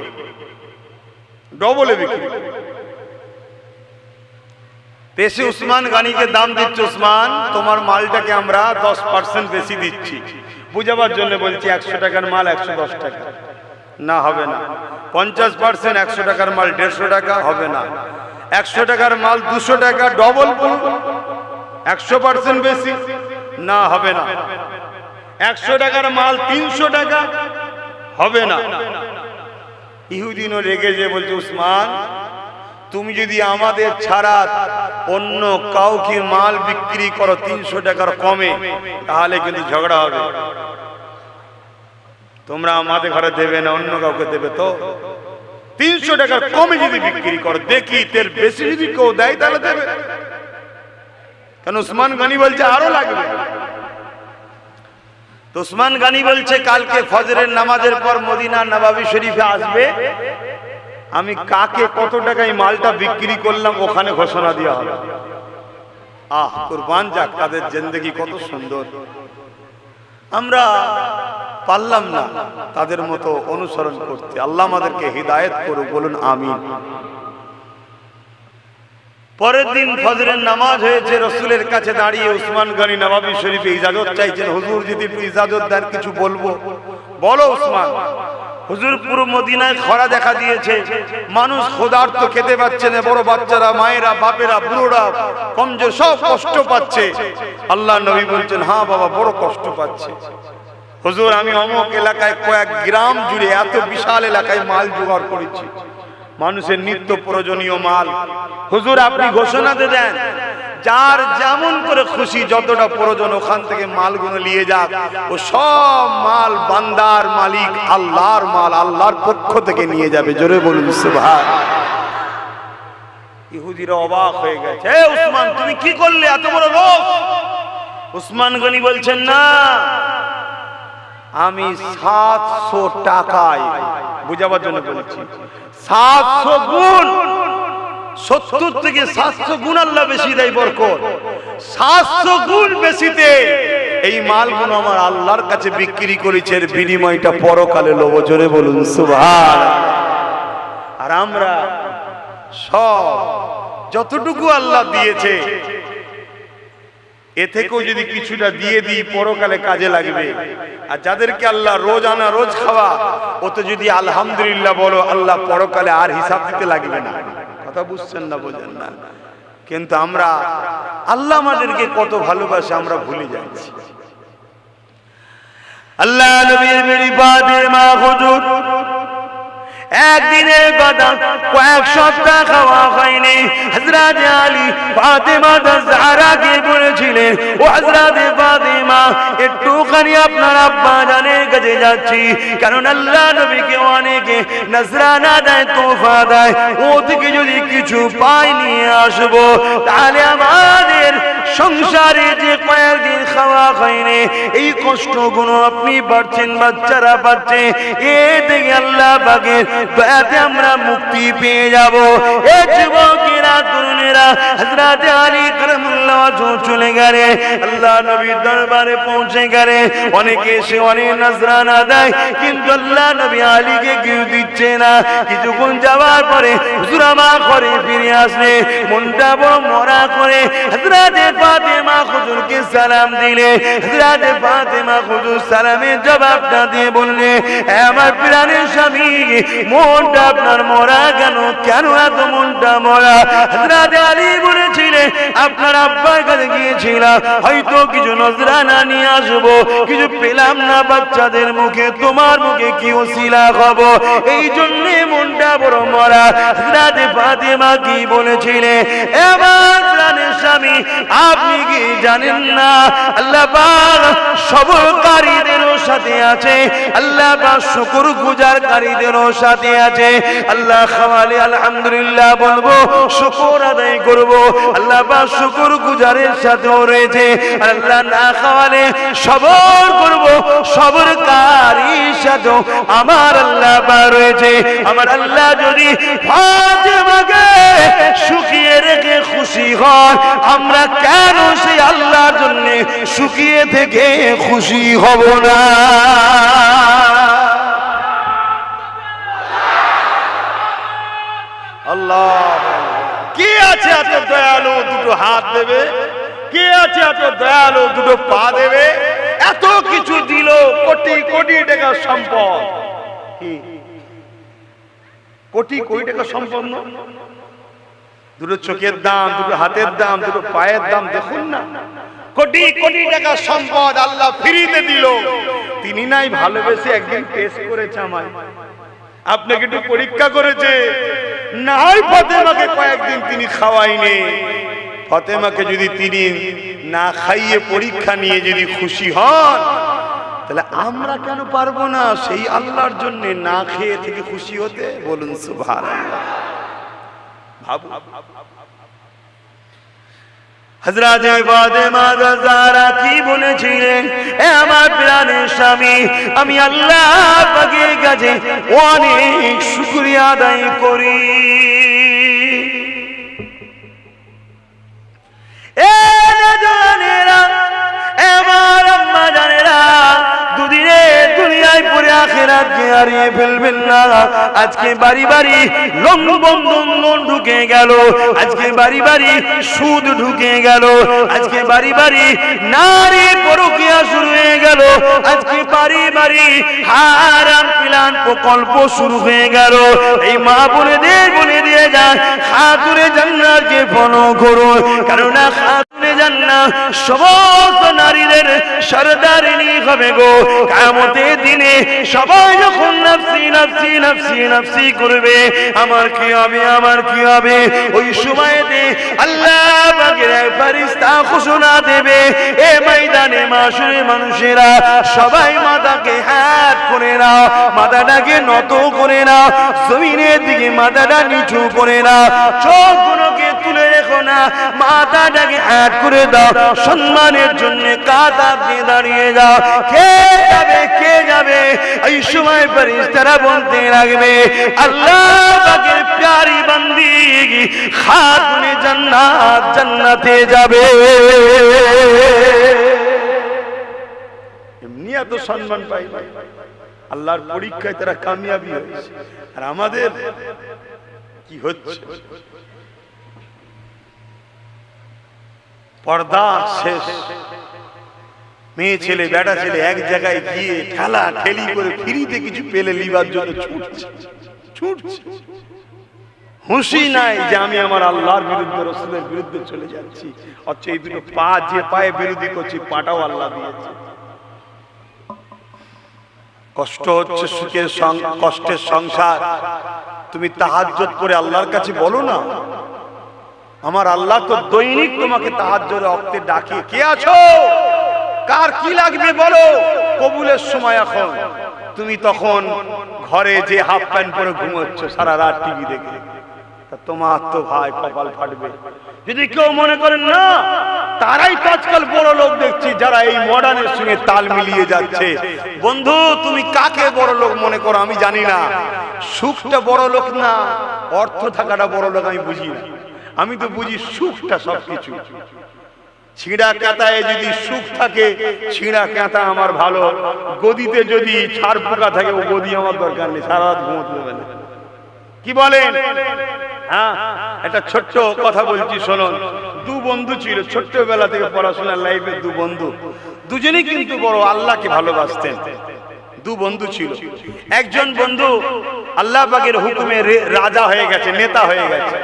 ডবলে বিক্রি। দেশে উসমান গনিকে দাম দিচ্ছে, উসমান তোমার মালটাকে আমরা 10% বেশি দিচ্ছি, বুঝাবার জন্য বলছি 100 টাকার মাল 110 টাকা, না হবে না। 50% 100 টাকার মাল 150 টাকা, হবে না। 100 টাকার মাল 200 টাকা, ডবল 100% বেশি, না হবে না। 100 টাকার মাল 300 টাকা, হবে না। ইহুদিনও রেগে যে বলছে, উসমান তুমি যদি আমাদের ছাড়া অন্য কাউকে মাল বিক্রি করো 300 টাকার কমে, তাহলে কিন্তু ঝগড়া হবে। তোমরা আমাদের ঘরে দেবে না, অন্য কাউকে দেবে তো? 300 টাকার কমে যদি বিক্রি করো, দেখি এর বেশি যদি কেউ দেয় তাহলে দেবে। কেন উসমান গনি বলছে আরো লাগবে। তো উসমান গনি বলছে কালকে ফজরের নামাজের পর মদিনা নববী শরীফে আসবে, আমি কাকে কত টাকায় মালটা বিক্রি করলাম ওখানে ঘোষণা দেওয়া হবে। কুরবান যাক, তাদের জিন্দেগি কত সুন্দর। আমরা পারলাম না তাদের মতো অনুসরণ করতে। আল্লাহ আমাদেরকে হিদায়াত করুক, বলুন আমিন। পরের দিন ফজরের নামাজ হয়েছে, রসুলের কাছে দাঁড়িয়ে উসমান গনি নববী শরীফে ইজাজত চাইছেন, হুজুর যদি একটু ইজাজত দেন কিছু বলবো। বলো উসমান। হুজুর পুরো মদিনায় খরা দেখা দিয়েছে, মানুষ ক্ষুধার্ত, খেতে পাচ্ছে না, বড় বাচ্চারা, মায়েরা, বাপেরা, বুড়োরা, কমজোর সব কষ্ট পাচ্ছে। আল্লাহ নবী বলছেন হ্যাঁ বাবা বড় কষ্ট পাচ্ছে। হুজুর আমি অমুক এলাকায় কয়েক গ্রাম জুড়ে এত বিশাল এলাকায় মাল জোগাড় করেছি, মানুষের নিত্য প্রয়োজনীয় মাল। হুজুর আপনি ঘোষণা দিয়ে দেন, যার যেমন করে খুশি যতটা প্রয়োজন ওখান থেকে মালগুলো নিয়ে যাক। ও সব মাল বান্দার মালিক আল্লাহর মাল, আল্লাহর পক্ষ থেকে নিয়ে যাবে। জোরে বলুন সুবহানাল্লাহ। ইহুদিরা অবাক হয়ে গেছে, হে উসমান তুমি কি করলে, এত বড় লোক? উসমান গনি বলছেন না, আমি 700 টাকায়, বুঝাবার জন্য বলেছি, 700 গুণ, 70 থেকে 700 গুণ আল্লাহ বেশি দেয় বরকত। 700 গুণ বেশিতে এই মালগুলো আমার আল্লাহর কাছে বিক্রি করেছে, এর বিনিময়টা পরকালে লব। জোরে বলুন সুবহানাল্লাহ। আর আমরা সব যতটুকু আল্লাহ দিয়েছে এ থেকেও যদি কিছুটা দিয়ে দিই পরকালে কাজে লাগবে। আর যাদেরকে আল্লাহ রোজ আনা রোজ খাওয়া, ও তো যদি আলহামদুলিল্লাহ বলো, আল্লাহ পরকালে আর হিসাব দিতে লাগবে না। কথা বুঝছেন না, বোঝেন না? কিন্তু আমরা আল্লাহ আমাদেরকে কত ভালোবাসে আমরা ভুলে যাচ্ছি। আল্লাহ নবীর বিবি ফাতেমা হুজুর একদিনের কথা কয়েক সপ্তাহ খাওয়া হয়নি। হযরত আলী ফাতেমা জাহরাকে বলেছিলেন, ও হযরত ফাতেমা একটুখানি আপনার আব্বা জানের কাছে যাচ্ছি, কারণ আল্লাহ নবীকে অনেকে নজরানা দেয়, তোফা দেয়, ও থেকে যদি কিছু পাই নিয়ে আসবো, তাহলে আমাদের সংসারে যে কয়েকদিন খাওয়া হয়নি এই কষ্টগুলো আপনি পাচ্ছেন, বাচ্চারা পাচ্ছে, এ থেকে আল্লাহ পাকের দয়াতে আমরা মুক্তি পেয়ে যাব। এ যুবকেরা, তরুণেরা, হযরত আলী কারামাল্লাহু ওয়াজহু চলে গেলে, আল্লাহ নবীর দরবারে পৌঁছে গেলে, অনেকে এসে অনেক নজরানা দেয়, কিন্তু আল্লাহ নবী আলীকে কেউ দিচ্ছে না। কিছুক্ষণ যাওয়ার পরে হুজুর আমার ঘরে ফিরে আসলে মনটা বড় মরা করে হযরত ফাতেমা হুজুরকে সালাম দিলে। হযরত ফাতেমা হুজুর সালামের জবাবটা দিয়ে বললে, আমার প্রাণের স্বামী মনটা আপনার মরা কেন, কেন এত মনটা মরা? হযরত আলী বলেছিলেন, আপনার আব্বার কাছে গিয়েছিলাম, হয়তো কিছু নজরানা নিয়ে আসবো, কিছু পেলাম না বাচ্চাদের মুখে, তোমার মুখে কি ওসিলা হব, এই জন্য মনটা বড় মরা। হযরত ফাতেমা কি বলেছিলেন, আমার প্রাণের স্বামী আপনি কি জানেন না আল্লাহ পাক সবরকারীদেরও সাথে আছে, আল্লাহ পাক শুকরগুজারকারীদেরও সাথে আছে। আল্লাহ খাওয়ালে আলহামদুলিল্লাহ বলবো, শুকর আদায় করব, আল্লাহ পাক শুকরগুজারের সাথেও রয়েছে। আল্লাহ না খাওয়ালে সবর করব, সবরকারীর সাথেও আমার আল্লাহ পাক রয়েছে। আমার আল্লাহ যদি ফাতেমাকে শুকিয়ে রেখে খুশি হয়, আমরা কেন সেই আল্লাহর জন্য শুকিয়ে থেকে খুশি হব না? আল্লাহ কে আছে এত দয়ালু দুটো হাত দেবে? কে আছে এত দয়ালু দুটো পা দেবে? এত কিছু দিল, কোটি কোটি টাকার সম্পদ, কোটি কোটি টাকার সম্পদ না? দুটো চোখের দাম, দুটো হাতের দাম, দুটো পায়ের দাম দেখুন না। কোটি কোটি টাকা সম্পদ আল্লাহ ফ্রিতে দিল। তিনি নাই ভালোবেসে একদিন টেস্ট করেছে আমায়, আপনাকে একটু পরীক্ষা করেছে। নাই ফাতেমাকে কয়েকদিন তিনি খাওয়াইনি। ফাতেমাকে যদি তিনি না খাইয়ে পরীক্ষা নিয়ে যদি খুশি হন, তাহলে আমরা কেন পারবো না সেই আল্লাহর জন্য না খেয়ে থেকে খুশি হতে? বলুন সুবহানাল্লাহ। ভাবু হযরত ফাতেমা যারা কি বলেছিলেন, এ আমার প্রাণের স্বামী, আমি আল্লাহ পাকের কাছে অনেক শুকরিয়া আদায় করি। এ জানেরা, আমার আম্মা জানেরা, দুদিনে দুনিয়ায় পড়ে আখিরাতকে হারিয়ে ফেলবেন না। আজকে বাড়ি বাড়ি লংবন্ধন ঢুকে গেল, আজকে বাড়ি বাড়ি সুদ ঢুকে গেল, আজকে বাড়ি বাড়ি নারী পরকীয়া শুরু হয়ে গেল, আজকে বাড়ি বাড়ি হারাম প্ল্যান প্রকল্প শুরু হয়ে গেল। এই মা বোনেদের বলে দিয়ে যায়, খাতুনে জান্নাতকে ফলো করো, কারণ খাতুনে জান্নাত সমস্ত নারীদের সরদারিনী হবে গো। কিয়ামতের দিনে সবাই যখন নাফসি নাফসি নাফসি নাফসি করবে, আমার কি হবে, আমার কি হবে, ওই সময়তে আল্লাহ পাকের এক ফেরেশতা ঘোষণা দেবে, এ ময়দানে মাশরে মানুষেরা সবাই মাথাকে হাত করে নাও, মাথাটাকে নত করে নাও, জমিনের দিকে মাথাটা নিচু করে নাও, চোখগুলোকে তুলে রেখো না, মাথাটাকে হাত করে দাও, সম্মানের জন্য কাঁধ দিয়ে দাঁড়িয়ে যাও। কে যাবে, কে যাবে? এই সময় ফেরেশতারা বলতে লাগবে, আল্লাহ পাকের প্যারি বান্দি খাতুনে জান্নাত জান্নাতে যাবে। এমনি এত সম্মান পাই, আল্লাহর পরীক্ষায় তারা কামিয়াবি হয়েছে। আর আমাদের কি হচ্ছে? পর্দা শেষ, মেয়ে ছেলে বেটা ছেলে এক জায়গায় গিয়ে ঠেলা ঠেলি করে ফ্রিতে কিছু পেলে লিবার জন্য ছুটছে ছুটছে, হুঁশি নাই যে আমি আমার আল্লাহর বিরুদ্ধে, রাসূলের বিরুদ্ধে চলে যাচ্ছি। অথচ এই দুটো পা যে পায়ে বিরোধী করছি, পাটাও আল্লাহ দিয়েছে। কষ্ট হচ্ছে, সুখের কষ্টের সংসার, তুমি তাহাজ্জুদ করে আল্লাহর কাছে বলো না। আমার আল্লাহ তো দৈনিক তোমাকে তাহাজ্জুদে ওয়াক্তে ডাকে, কে আছো, কার কি লাগবে বলো। কবুলের সময় এখন, তুমি তখন ঘরে যে হাফ প্যান্ট পরে ঘুমোচ্ছ সারা রাত টিভি দেখে, তা তোমার তো ভাই কপাল ফাটবে। যদি কেউ মনে করেন না, তারাই তো আজকাল বড় লোক দেখছি, যারা এই মডার্নের সঙ্গে তাল মিলিয়ে যাচ্ছে। বন্ধু, তুমি কাকে বড় লোক মনে করো আমি জানি না। সুখটা বড় লোক না, অর্থ থাকাটা বড় লোক আমি বুঝি না। আমি তো বুঝি সুখটা সবকিছু। ছিঁড়া কাঁথায় যদি সুখ থাকে, ছিঁড়া কাঁথা আমার ভালো, গদিতে যদি ছাড় পোকা থাকে, ও গদি আমার দরকার নেই, সারা রাত ঘুমোতে দেবে না। কি বলেন? হ্যাঁ, একটা ছোট্ট কথা বলছি শুনুন। দু বন্ধু ছিল ছোট্টবেলা থেকে পড়াশোনার লাইফে, দু বন্ধু, দুজনেই কিন্তু বড় আল্লাহকে ভালোবাসতেন। দু বন্ধু ছিল, একজন বন্ধু আল্লাহ পাকের হুকুমে রাজা হয়ে গেছে, নেতা হয়ে গেছে,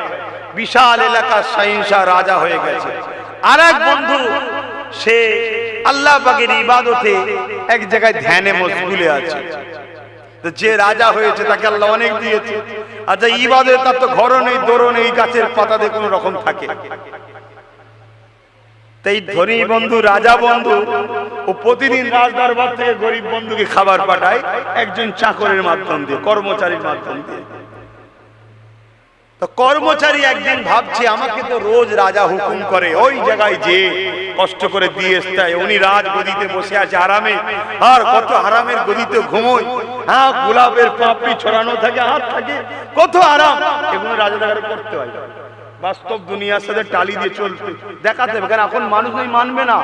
বিশাল এলাকার শাহিনশাহ রাজা হয়ে গেছে। আর এক বন্ধু, সে আল্লাহ পাকের ইবাদতে এক জায়গায় ধ্যানে মশগুলে আছে। তো যে রাজা হয়েছে তাকে আল্লাহ অনেক দিয়েছে, আর যে ইবাদত, তার তো ঘরও নেই, দোরও নেই, গাছের পাতাতে কোনো রকম থাকে। তাই ধনী বন্ধু, রাজা বন্ধু, ও প্রতিদিন রাজ দরবার থেকে গরিব বন্ধুকে খাবার পাঠায়, একজন চাকরের মাধ্যম দিয়ে, কর্মচারীর মাধ্যম দিয়ে। তো কর্মচারী একদিন ভাবছে, আমাকে তো রোজ রাজা হুকুম করে, ওই জায়গায় যে কষ্ট করে দিয়ে এসছে, উনি রাজ গদিতে বসে আছে আরামে, আর কত আরামের গদিতে ঘুমোয়, হ্যাঁ, গোলাপের পাপড়ি ছড়ানো থাকে, হাত থাকে, কত আরাম। এগুলো রাজা দেখারে করতে হয়, বাস্তব দুনিয়ার সাথে টালি দিয়ে চলতে দেখাতে হবে। কারণ এখন মানুষ নেই, মানবে না।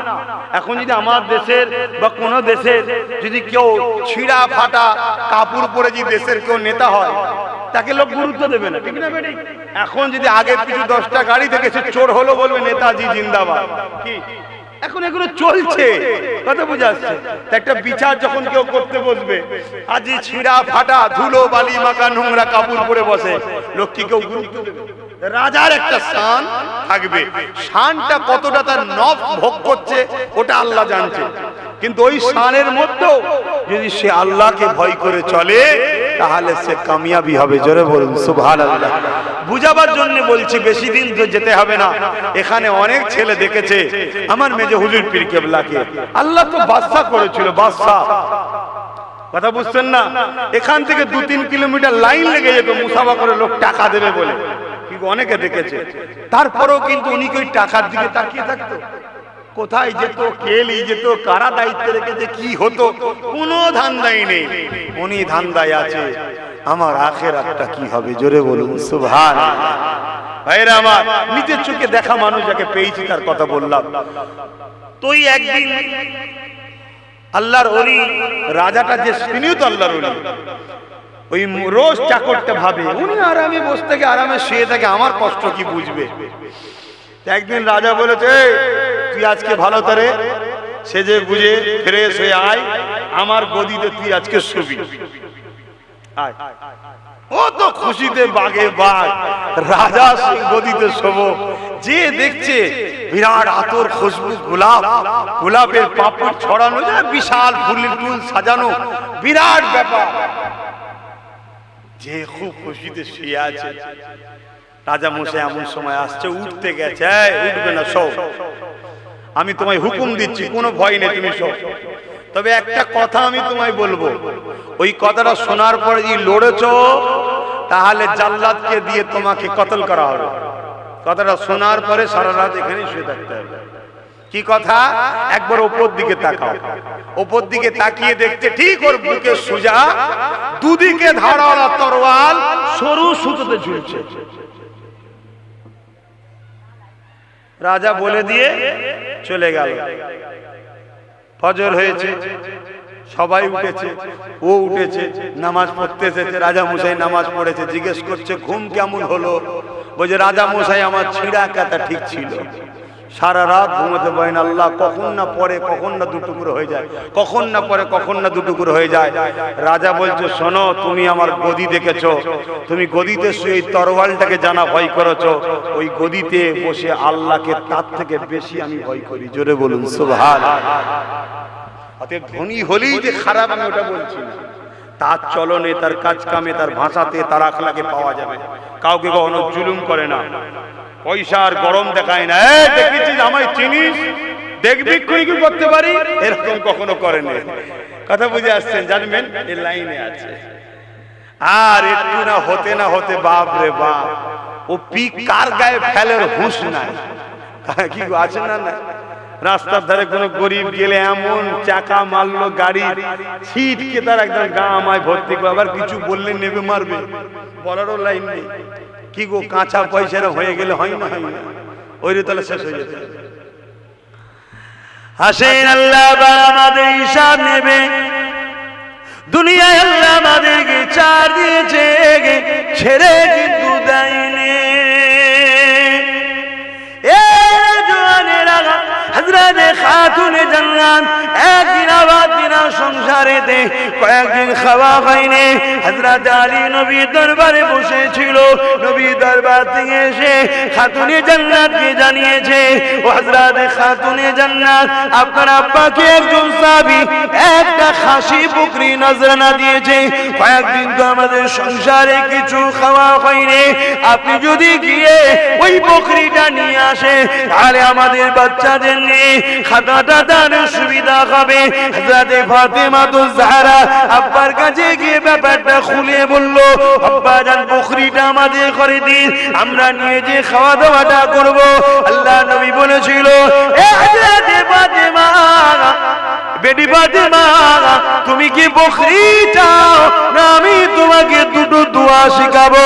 এখন যদি আমার দেশের বা কোনো দেশের যদি কেউ ছিঁড়া ফাটা কাপড় পরে যদি দেশের কেউ নেতা হয়, তাকে লোক গুরুত্ব দেবে না, ঠিক না বেটি? এখন যদি আগে পিছু 10টা গাড়ি থেকে সে চোর হলো, বলবে নেতাজি জিন্দাবাদ। কি এখন এগুলো চলছে, কথা বুঝে আসছে। একটা বিচার যখন কেউ করতে বসবে, আজি ছিঁড়া ফাটা ধুলো বালি মাখা নোংরা কাপড় পরে বসে, লোক কি কেউ গুরুত্ব দেবে? রাজার একটা শান থাকবে, শানটা কতটা তার নফস ভোগ করছে ওটা আল্লাহ জানছে। কিন্তু ওই শানের মধ্যেও যদি সে আল্লাহকে ভয় করে চলে, তাহলে সে কামিয়াবি হবে। জোরে বলুন সুবহানাল্লাহ। বুঝাবার জন্য বলছি, বেশি দিন তো যেতে হবে না। এখানে অনেক ছেলে দেখেছে আমার মেজে হুজুর পীর কেবলাকে আল্লাহ তো বাদশা করেছিল, বাদশা, কথা বুঝছেন না? এখান থেকে 2-3 কিলোমিটার লাইন লেগে যেত মুসাফা করে লোক টাকা দেবে বলে, কিন্তু অনেকে দেখেছে। তারপরেও কিন্তু উনি কি টাকার দিকে তাকিয়ে থাকতো? কোথায় যেত, কে নিয়ে যেত, কারা দায়িত্বে রেখেছে, কি হতো, কোনো ধান্দাই নেই। উনি ধান্দায় আছে আমার আখিরাতটা কি হবে। জোরে বলুন সুবহানাল্লাহ। ভাইরা আমার, নিজের চোখে দেখা মানুষ যাকে পেয়েছি তার কথা বললাম। তুই একদিন আল্লাহর ওলি রাজাটা যে তিনিও তো আল্লাহর ওলি, ওই রোজ চাকরটা ভাবে উনি আরামে বসে থেকে আরামে শুয়ে থাকে, আমার কষ্ট কি বুঝবে। একদিন রাজা বলেছে, তুই আজকে ভালো করে সেজে বুঝে ফ্রেশ হয়ে আয়, আমার গদিতে তুই আজকে শুবি। আয়। ও তো খুশিতে বাগে বাগ, রাজা সেই গদিতে শোবো। যে দেখছে বিরাট আতর খুশবু, গোলাপ, গোলাপের পাপড় ছড়ানো যায়, বিশাল ফুলের টুল সাজানো, বিরাট ব্যাপার। যে খুব খুশিতে শুয়ে আছে। রাজা মশাই এমন সময় আসছে, উঠতে গেছে, উঠবে না, শো, আমি তোমায় হুকুম দিচ্ছি, কোনো ভয় নেই, তুমি শো। তবে একটা কথা আমি তোমায় বলবো, ওই কথাটা শোনার পরে যদি লড়েছো তাহলে জাল্লাদকে দিয়ে তোমাকে কতল করা হবে। কথাটা শোনার পরে সারা রাত এখানে শুয়ে থাকতে হবে। কি কথা? একবার উপর দিকে তাকাও, উপর দিকে তাকিয়ে দেখতে ঠিক ওর বুকে সোজা দুদিকে ধারাওয়ালা তরোয়াল সরু সুতোতে ঝুলছে। রাজা বলে দিয়ে চলে গেল। ফজর হয়েছে, সবাই উঠেছে, ও উঠেছে, নামাজ পড়তে এসেছে। রাজা মশাই নামাজ পড়েছে, জিজ্ঞেস করছে ঘুম কেমন হলো? বলছে রাজা মশাই আমার ছিঁড়া কাটা ঠিক ছিল, সারা রাত ঘুমাতে পারি না, আল্লাহ কখন না পরে কখন না দুটুকরো হয়ে যায়, কখন না পরে কখন না দুটুকরো হয়ে যায়। রাজা বলছে শোনো, তুমি আমার গদি দেখেছো, তুমি গদিতে শুয়ে তরোয়ালটাকে জানা ভয় করেছো, ওই গদিতে বসে আল্লাহকে তার থেকে বেশি আমি ভয় করি। জোরে বলুন সুবহানাল্লাহ। অতএব ধনী হলেই যে খারাপ আমি ওটা বলছি না, তার চলনে, তার কাজ কামে, তার ভাষাতে, তার আখলাকে পাওয়া যাবে। কাউকে কখনো জুলুম করে না, পয়সার গরম দেখায় না, দেখেছিস আমায় চিনিস, দেখবি কি করতে পারি, এরকম কখনো করে না। কথা বুঝে আসছেন? জানবেন এই লাইনে আছে। আর একটু না হতে না হতে বাপ রে বাপ, ও পিক কার গায়ে ফেলের হুঁশ নাই। কি আছে না? না, রাস্তার ধারে কোনো গরিব গেলে এমন চাকা মারলো গাড়ি, ছিটকে তার একদম গা আমায় ভর্তি করে, আবার কিছু বললে নেবে মারবে, বলারও লাইন নেই। কি গো, কাঁচা পয়সার হয়ে গেলে হয় না, হয় না, ওই তাহলে শেষ হয়ে যেতে। হাসেন আল্লাহ আমাদের হিসাব নেবে। দুনিয়ায় আল্লাহ আমাদেরকে চার দিয়েছে, ছেড়ে কিন্তু দেয়নি। হযরত খাতুনে জান্নাত একদিন আবার দিনা সংসারে দে কয়েকদিন খাওয়া হয়নি। হযরত আলী নবী দরবারে বসেছিল, নবী দরবার থেকে এসে খাতুনে জান্নাতকে জানিয়েছে, ও হযরত খাতুনে জান্নাত, আপনার আব্বাকে একজন সাহাবী একটা খাসি বকরি নজরানা দিয়েছে, কয়েকদিন তো আমাদের সংসারে কিছু খাওয়া হয়নি, আপনি যদি গিয়ে ওই বকরিটা নিয়ে আসে তাহলে আমাদের বাচ্চাদের নিয়ে খাতাটা দানের সুবিধা হবে। হযরত ফাতেমা তো জাহরা আব্বার কাছে গিয়ে ব্যাপারটা খুলে বলল, আব্বা জান বকরিটা আমাদের করে দিন, আমরা নিয়ে যে খাওয়া দাওয়াটা করব। আল্লাহ নবী বলেছিল, এ হযরত ফাতেমা, বেটি ফাতেমা, তুমি কি বকরি চাও না আমি তোমাকে দুটো দোয়া শিখাবো,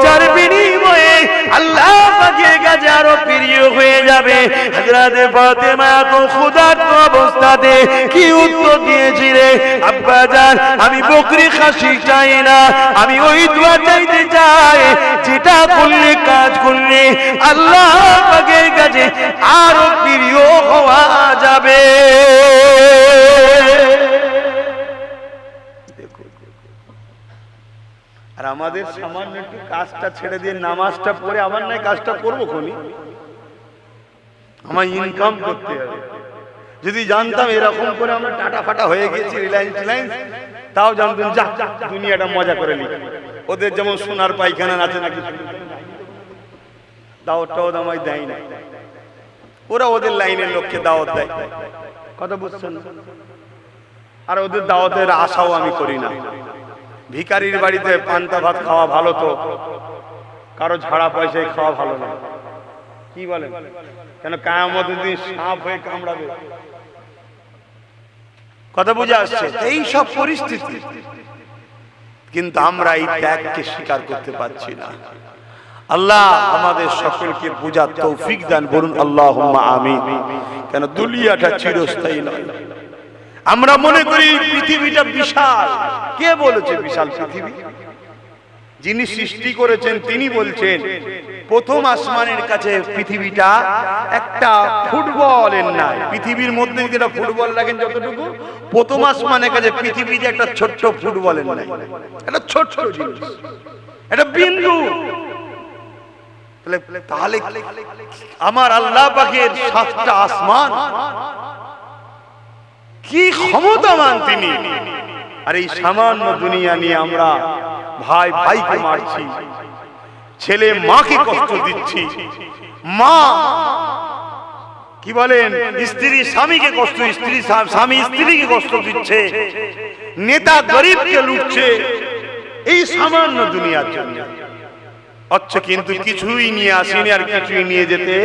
যার বিনিময়ে আল্লাহ পাকের কাছে আরো প্রিয় হয়ে যাবে। হযরত ফাতেমা তো ক্ষুধার্ত অবস্থাতে কি উত্তর দিয়েছিলে, আব্বা জান আমি বকরি খাসি চাই না, আমি ওই দোয়া চাইতে চাই যেটা করলে, কাজ করলে আল্লাহ পাকের কাছে আরো প্রিয় হওয়া যাবে। আর আমাদের সামান্য একটু কাজটা ছেড়ে দিয়ে নামাজটা পড়ে আবার নাই কাজটা করবো খনি, আমার ইনকাম করতে হবে। যদি জানতাম এরকম করে আমরা টাটা ফাটা হয়ে গেছি, রিলায়েন্স তাও জানতেন যা দুনিয়াটা মজা করে নি। ওদের যেমন সোনার পায়খানা আছে নাকি, দাওয়াতটাও আমায় দেয় না, ওরা ওদের লাইনের লোককে দাওয়াত দেয়। কথা বুঝছেন? আর ওদের দাওয়াতের আশাও আমি করি না। ভিখারির বাড়িতে পান্তা ভাত খাওয়া ভালো, তো কারো ঝাড়া পয়সায় খাওয়া ভালো না। কি বলেন? কেন কিয়ামতের দিন সাপ হয়ে কামড়াবে। কথা বুঝে আসছে? এই সব পরিস্থিতি, কিন্তু আমরা এই ত্যাগকে স্বীকার করতে পারছি না। আল্লাহ আমাদের সকলকে বুঝার তৌফিক দান করুন, আল্লাহুম্মা আমিন। কেন দুনিয়াটা চিরস্থায়ী নয়। আমরা মনে করি পৃথিবীটা বিশাল। কে বলেছে বিশাল পৃথিবী? যিনি সৃষ্টি করেছেন তিনি বলছেন প্রথম আসমানের কাছে পৃথিবীটা একটা ফুটবলের নাই। পৃথিবীর মধ্যে যেটা ফুটবল রাখেন যতটুকু, প্রথম আসমানের কাছে পৃথিবীতে একটা ছোট্ট ফুটবলের নাই। একটা ছোট্ট জিনিস, একটা বিন্দু। তাহলে আমার আল্লাহ পাকের সাতটা আসমান, কি ক্ষমতাবান তিনি। আর এই সামান্য দুনিয়া নিয়ে আমরা ভাই ভাইকে মারছি, ছেলে মাকে কষ্ট দিচ্ছি, মা কি বলেন স্ত্রী স্বামীকে কষ্ট, স্বামী স্ত্রীকে কষ্ট দিচ্ছে, নেতা গরিবকে লুটছে এই সামান্য দুনিয়ার জন্য। আচ্ছা, কিন্তু কিছুই নিয়ে আসিনি আর কিছুই নিয়ে যেতে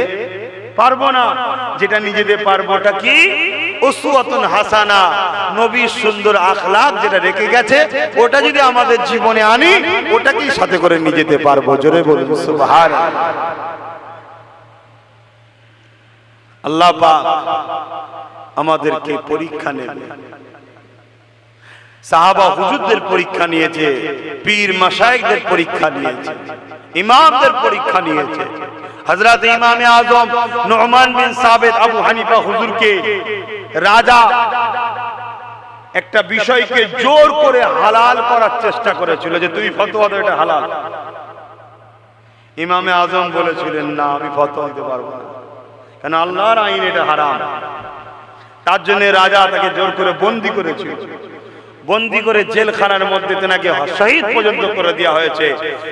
পারবো না। যেটা নিয়ে যেতে পারবোটা কি? উসওয়াতুন হাসানা, নবীর সুন্দর আখলাক যেটা রেখে গেছে, ওটা যদি আমাদের জীবনে আনি, ওটাকেই সাথে করে নিয়ে যেতে পারবো। জোরে বলুন সুবহানাল্লাহ। আল্লাহ পাক আমাদেরকে পরীক্ষা নেবে। সাহাবা হুজুরদের পরীক্ষা নিয়েছে, পীর মাশায়েখদের পরীক্ষা নিয়েছে, ইমামদের পরীক্ষা নিয়েছে। হযরত ইমামে আযম নু'মান বিন সাবিত আবু হানিফা হুজুরকে রাজা একটা বিষয়কে জোর করে হালাল করার চেষ্টা করেছিল, যে তুই ফতোয়া দাও এটা হালাল। ইমামে আযম বলেছিলেন না, আমি ফতোয়া দিতে পারবো না, কারণ আল্লাহর আইন এটা হারাম। তার জন্য রাজা তাকে জোর করে বন্দী করেছিল। বন্দী করে জেলখানার মধ্যে তেনাকে শহীদ পর্যন্ত করে দেওয়া হয়েছে।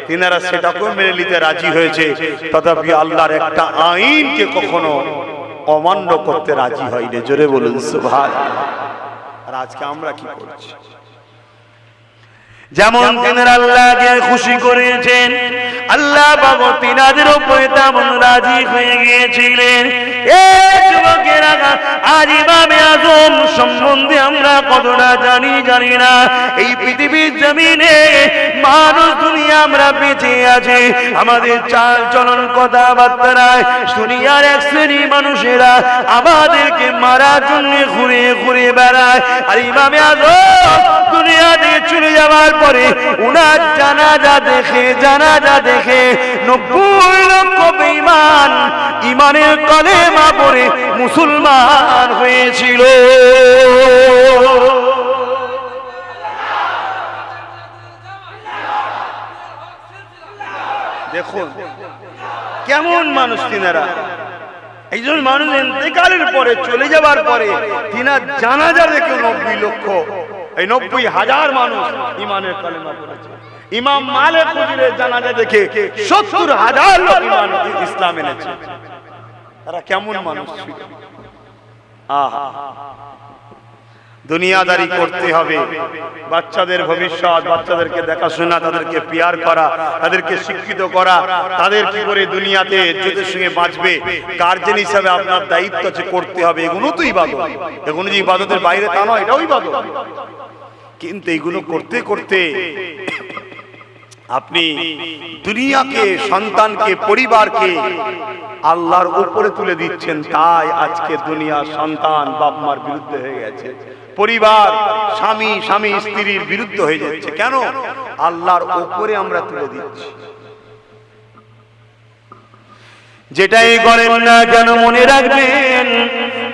তিনারা সেটাকেও মেনে নিতে রাজি হয়েছে, তথাপি আল্লাহর একটা আইনকে কখনো অমান্য করতে রাজি হয়নি। জোরে বলুন সুবহানাল্লাহ। আর আজকে আমরা কি করছি? যেমন তিনারা আল্লাহকে খুশি করেছেন, আল্লাহ বাবা তিনাদের উপরে তেমন রাজি হয়ে গিয়েছিলেন। যুবকেরা, আজ ইমামে আযম সম্বন্ধে আমরা কতটা জানি না। এই পৃথিবীর জমিনে মানুষ দুনিয়া আমরা বেঁচে আছি, আমাদের চাল চলন কথাবার্তায় দুনিয়ার এক শ্রেণী মানুষেরা আমাদেরকে মারার জন্য ঘুরে ঘুরে বেড়ায়। আর ইমামে আযম দুনিয়া থেকে চলে যাওয়ার পরে উনার জানাজা দেখে 90 লক্ষ বেঈমান ইমানের কলেমা পড়ে মুসলমান হয়েছিল। দেখুন কেমন মানুষ তিনারা। একজন মানুষ ইন্তেকালের পরে, চলে যাবার পরে তিনার জানাজা দেখে 90 লক্ষ, এই 90,000 মানুষ ইমানের কালেমা পড়েছে। ইমাম মালিক হুজুরের জানাজা দেখে 70,000 লোক ঈমান ইসলাম এনেছে। তারা কেমন মানুষ ছিল? আহা, দুনিয়াদারি করতে হবে, বাচ্চাদের ভবিষ্যৎ, বাচ্চাদেরকে দেখাশোনা, তাদেরকে পিয়ার করা, তাদেরকে শিক্ষিত করা, তাদের কি করে দুনিয়াতে ইজ্জতের সঙ্গে বাঁচবে, গার্জেন হিসাবে আপনার দায়িত্ব আছে, করতে হবে। এগুলো তো ইবাদত, এগুলো যে ইবাদতের বাইরে তা নয়, এটাও ইবাদত। কিন্তু এগুলো করতে করতে আপনি দুনিয়াকে, সন্তানকে, পরিবারকে আল্লাহর উপরে তুলে দিচ্ছেন। তাই আজকে দুনিয়া সন্তান বাপ মার বিরুদ্ধে হয়ে গেছে, পরিবার স্বামী স্ত্রীর বিরুদ্ধে হয়ে যাচ্ছে। কেন? আল্লাহর উপরে আমরা তুলে দিচ্ছি। যেটাই করেন না কেন মনে রাখবেন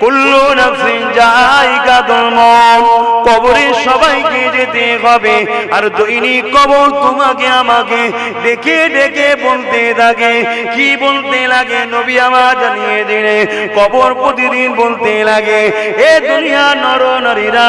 কুল্লু নাফসিন যায়িকাতুল মউত, কবরে সবাইকে যেতে হবে। আর দৈনিক কবর তোমাকে আমাকে ডেকে ডেকে বলতে থাকে। কি বলতে লাগে? নবী আমার জানিয়ে দিলে কবর প্রতিদিন বলতে লাগে, এ দুনিয়া নর নারীরা,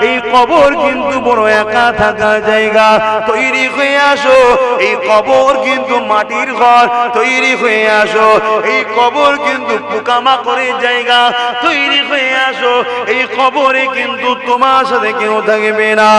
এই কবর কিন্তু বড় একা থাকার জায়গা, তৈরি হয়ে আসো। এই কবর কিন্তু মাটির ঘর, তৈরি হয়ে আসো। এই কবর কিন্তু পোকামাকড়ের জায়গা, তৈরি হয়ে আসো। এই কবরে কিন্তু তোমার সাথে কেউ থাকবে না।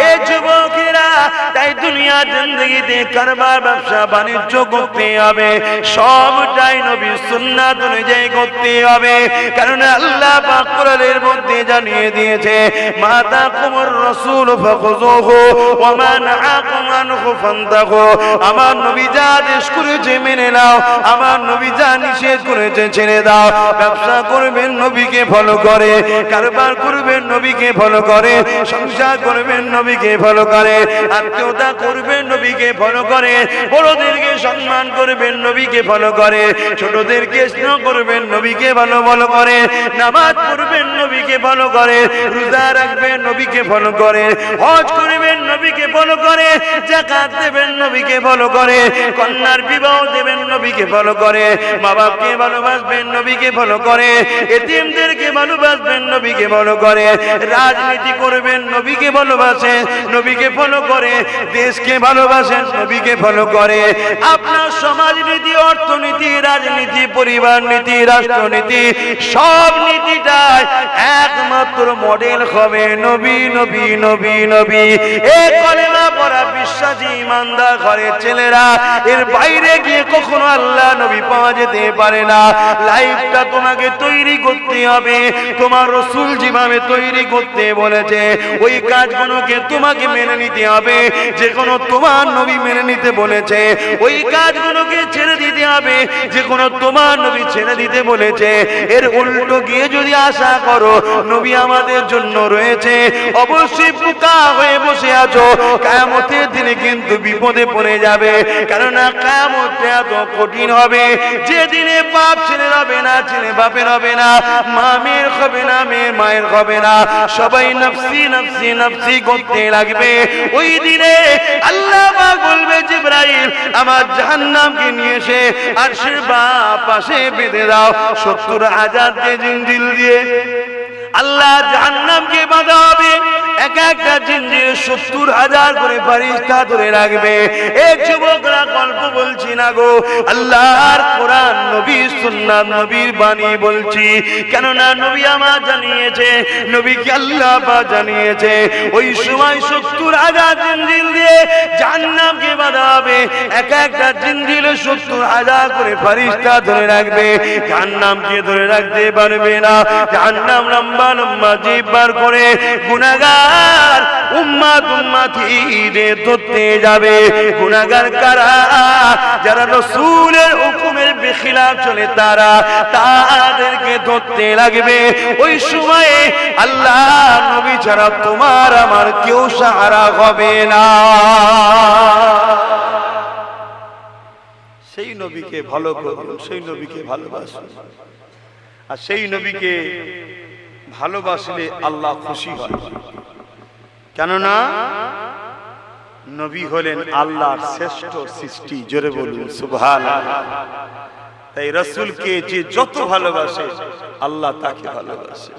এ যুবকেরা, তাই দুনিয়া জিন্দেগিতে কারবার ব্যবসা বাণিজ্য করতে হবে, সবটাই নবীর সুন্নাত অনুযায়ী করতে হবে। কারণ আল্লাহ পাক কোরআনের মধ্যে জানিয়ে দিয়েছে, মা তাকুমুর রাসূল ফাখুযুহু ওয়া মা নাহাকুম আনহু ফান্তাহু। আমার নবী যা আদেশ করেছে মেনে নাও, আমার নবী যা নিষেধ করেছে ছেড়ে দাও। ব্যবসা করবেন নবীকে ফলো করে, কারবার করবেন নবীকে ফলো করে, সংসার করবেন নবীকে ফলো করে, আত্মীয়তা করবেন নবীকে ফলো করে, বড়দেরকে সম্মান করবেন নবীকে ফলো করে, ছোটদেরকে স্নেহ করবেন নবীকে ভালো ভালো করে, নামাজ পড়বেন নবীকে ফলো করে, রোজা রাখবেন নবীকে ফলো করে, হজ করবেন নবীকে ফলো করে, যাকাত দেবেন নবীকে ফলো করে, কন্যার বিবাহ দেবেন নবীকে ফলো করে, মা বাপকে ভালোবাসবেন নবীকে ফলো করে, এতিমদেরকে ভালোবাসবেন নবীকে ফলো করে, রাজনীতি করবেন নবীকে ভালোবাসেন নবীকে ফলো করে, দেশকে ভালোবাসেন নবীকে ফলো করে। আপনার সমাজনীতি, অর্থনীতি, রাজনীতি, পরিবার নীতি, রাষ্ট্রনীতি, সব নীতিটাই একমাত্র মডেল হবে নবী নবী নবী নবী। এই কলেমা পড়া বিশ্বাসী ইমানদার ঘরের ছেলেরা, এর বাইরে গিয়ে কখনো আল্লাহ নবী পাওয়া যেতে পারে না। লাইফটা তোমাকে তৈরি করতে হবে, তোমার রাসূল যেভাবে তৈরি করতে বলেছে ওই কাজগুলোকে তোমাকে মেনে নিতে হবে। যে কোনো তোমার নবী মেনে নিতে বলেছে ওই কাজগুলোকে ছেড়ে দিতে হবে, যে কোনো তোমার নবী ছেড়ে দিতে বলেছে এর উল্টো গিয়ে যদি আশা করো নবী আমাদের জন্য রয়েছে, অবশ্যই বোকা হয়ে বসে আছো। কিয়ামতের দিনে কিন্তু বিপদে পড়ে যাবে, কারণ কিয়ামতটা এত কঠিন হবে যেদিনে বাপ ছেলে হবে না, ছেলে বাপের হবে না, মা মেয়ের হবে না, মেয়ে মায়ের হবে না, সবাই নফসি নফসি নফসি করতে লাগবে। ওই দিনে আল্লাহ পাক বলবে, জিবরাইল আমার জাহান্নামকে নিয়ে এসে আরশের বাঁ পাশে বেঁধে দাও 70,000 জিনজিল দিয়ে। আল্লাহ জাহান্নামকে বাঁধা হবে, এক একটা জিনজির 70,000 করে ফেরেশতা ধরে রাখবে। এই যুবকরা গল্প বলছি না গো, আল্লাহর কোরআন নবীর সুন্নাত নবীর বাণী বলছি। কেননা নবী আমার জানিয়েছে, নবীকে আল্লাহ পাক জানিয়েছে, ওই সময় 70,000 জিনজিল দিয়ে জাহান্নামকে বাঁধা হবে। এক একটা জিনজিল 70,000 করে ফেরেশতা ধরে রাখবে, জাহান্নামকে ধরে রাখতে পারবে না। জাহান্নাম লম্বা লম্বা জিভ বার করে গুনাহগার উম্মত উম্মতিদের ধরতে যাবে। গুনাহগার কারা? যারা রাসূলের হুকুমের বেখিলাফ চলে তারা, তাদেরকে ধরতে লাগবে। ওই সময়ে আল্লাহ নবী ছাড়া তোমার আমার কেউ সাহারা হবে না। সেই নবীকে ভালো করুন, সেই নবীকে ভালোবাসুন। আর সেই নবীকে ভালোবাসলে আল্লাহ খুশি হয়, কেননা নবী হলেন আল্লাহর শ্রেষ্ঠ সৃষ্টি। জোরে বলুন সুবহানাল্লাহ। তাই রাসূলকে যে যত ভালোবাসে আল্লাহ তাকে ভালোবাসে।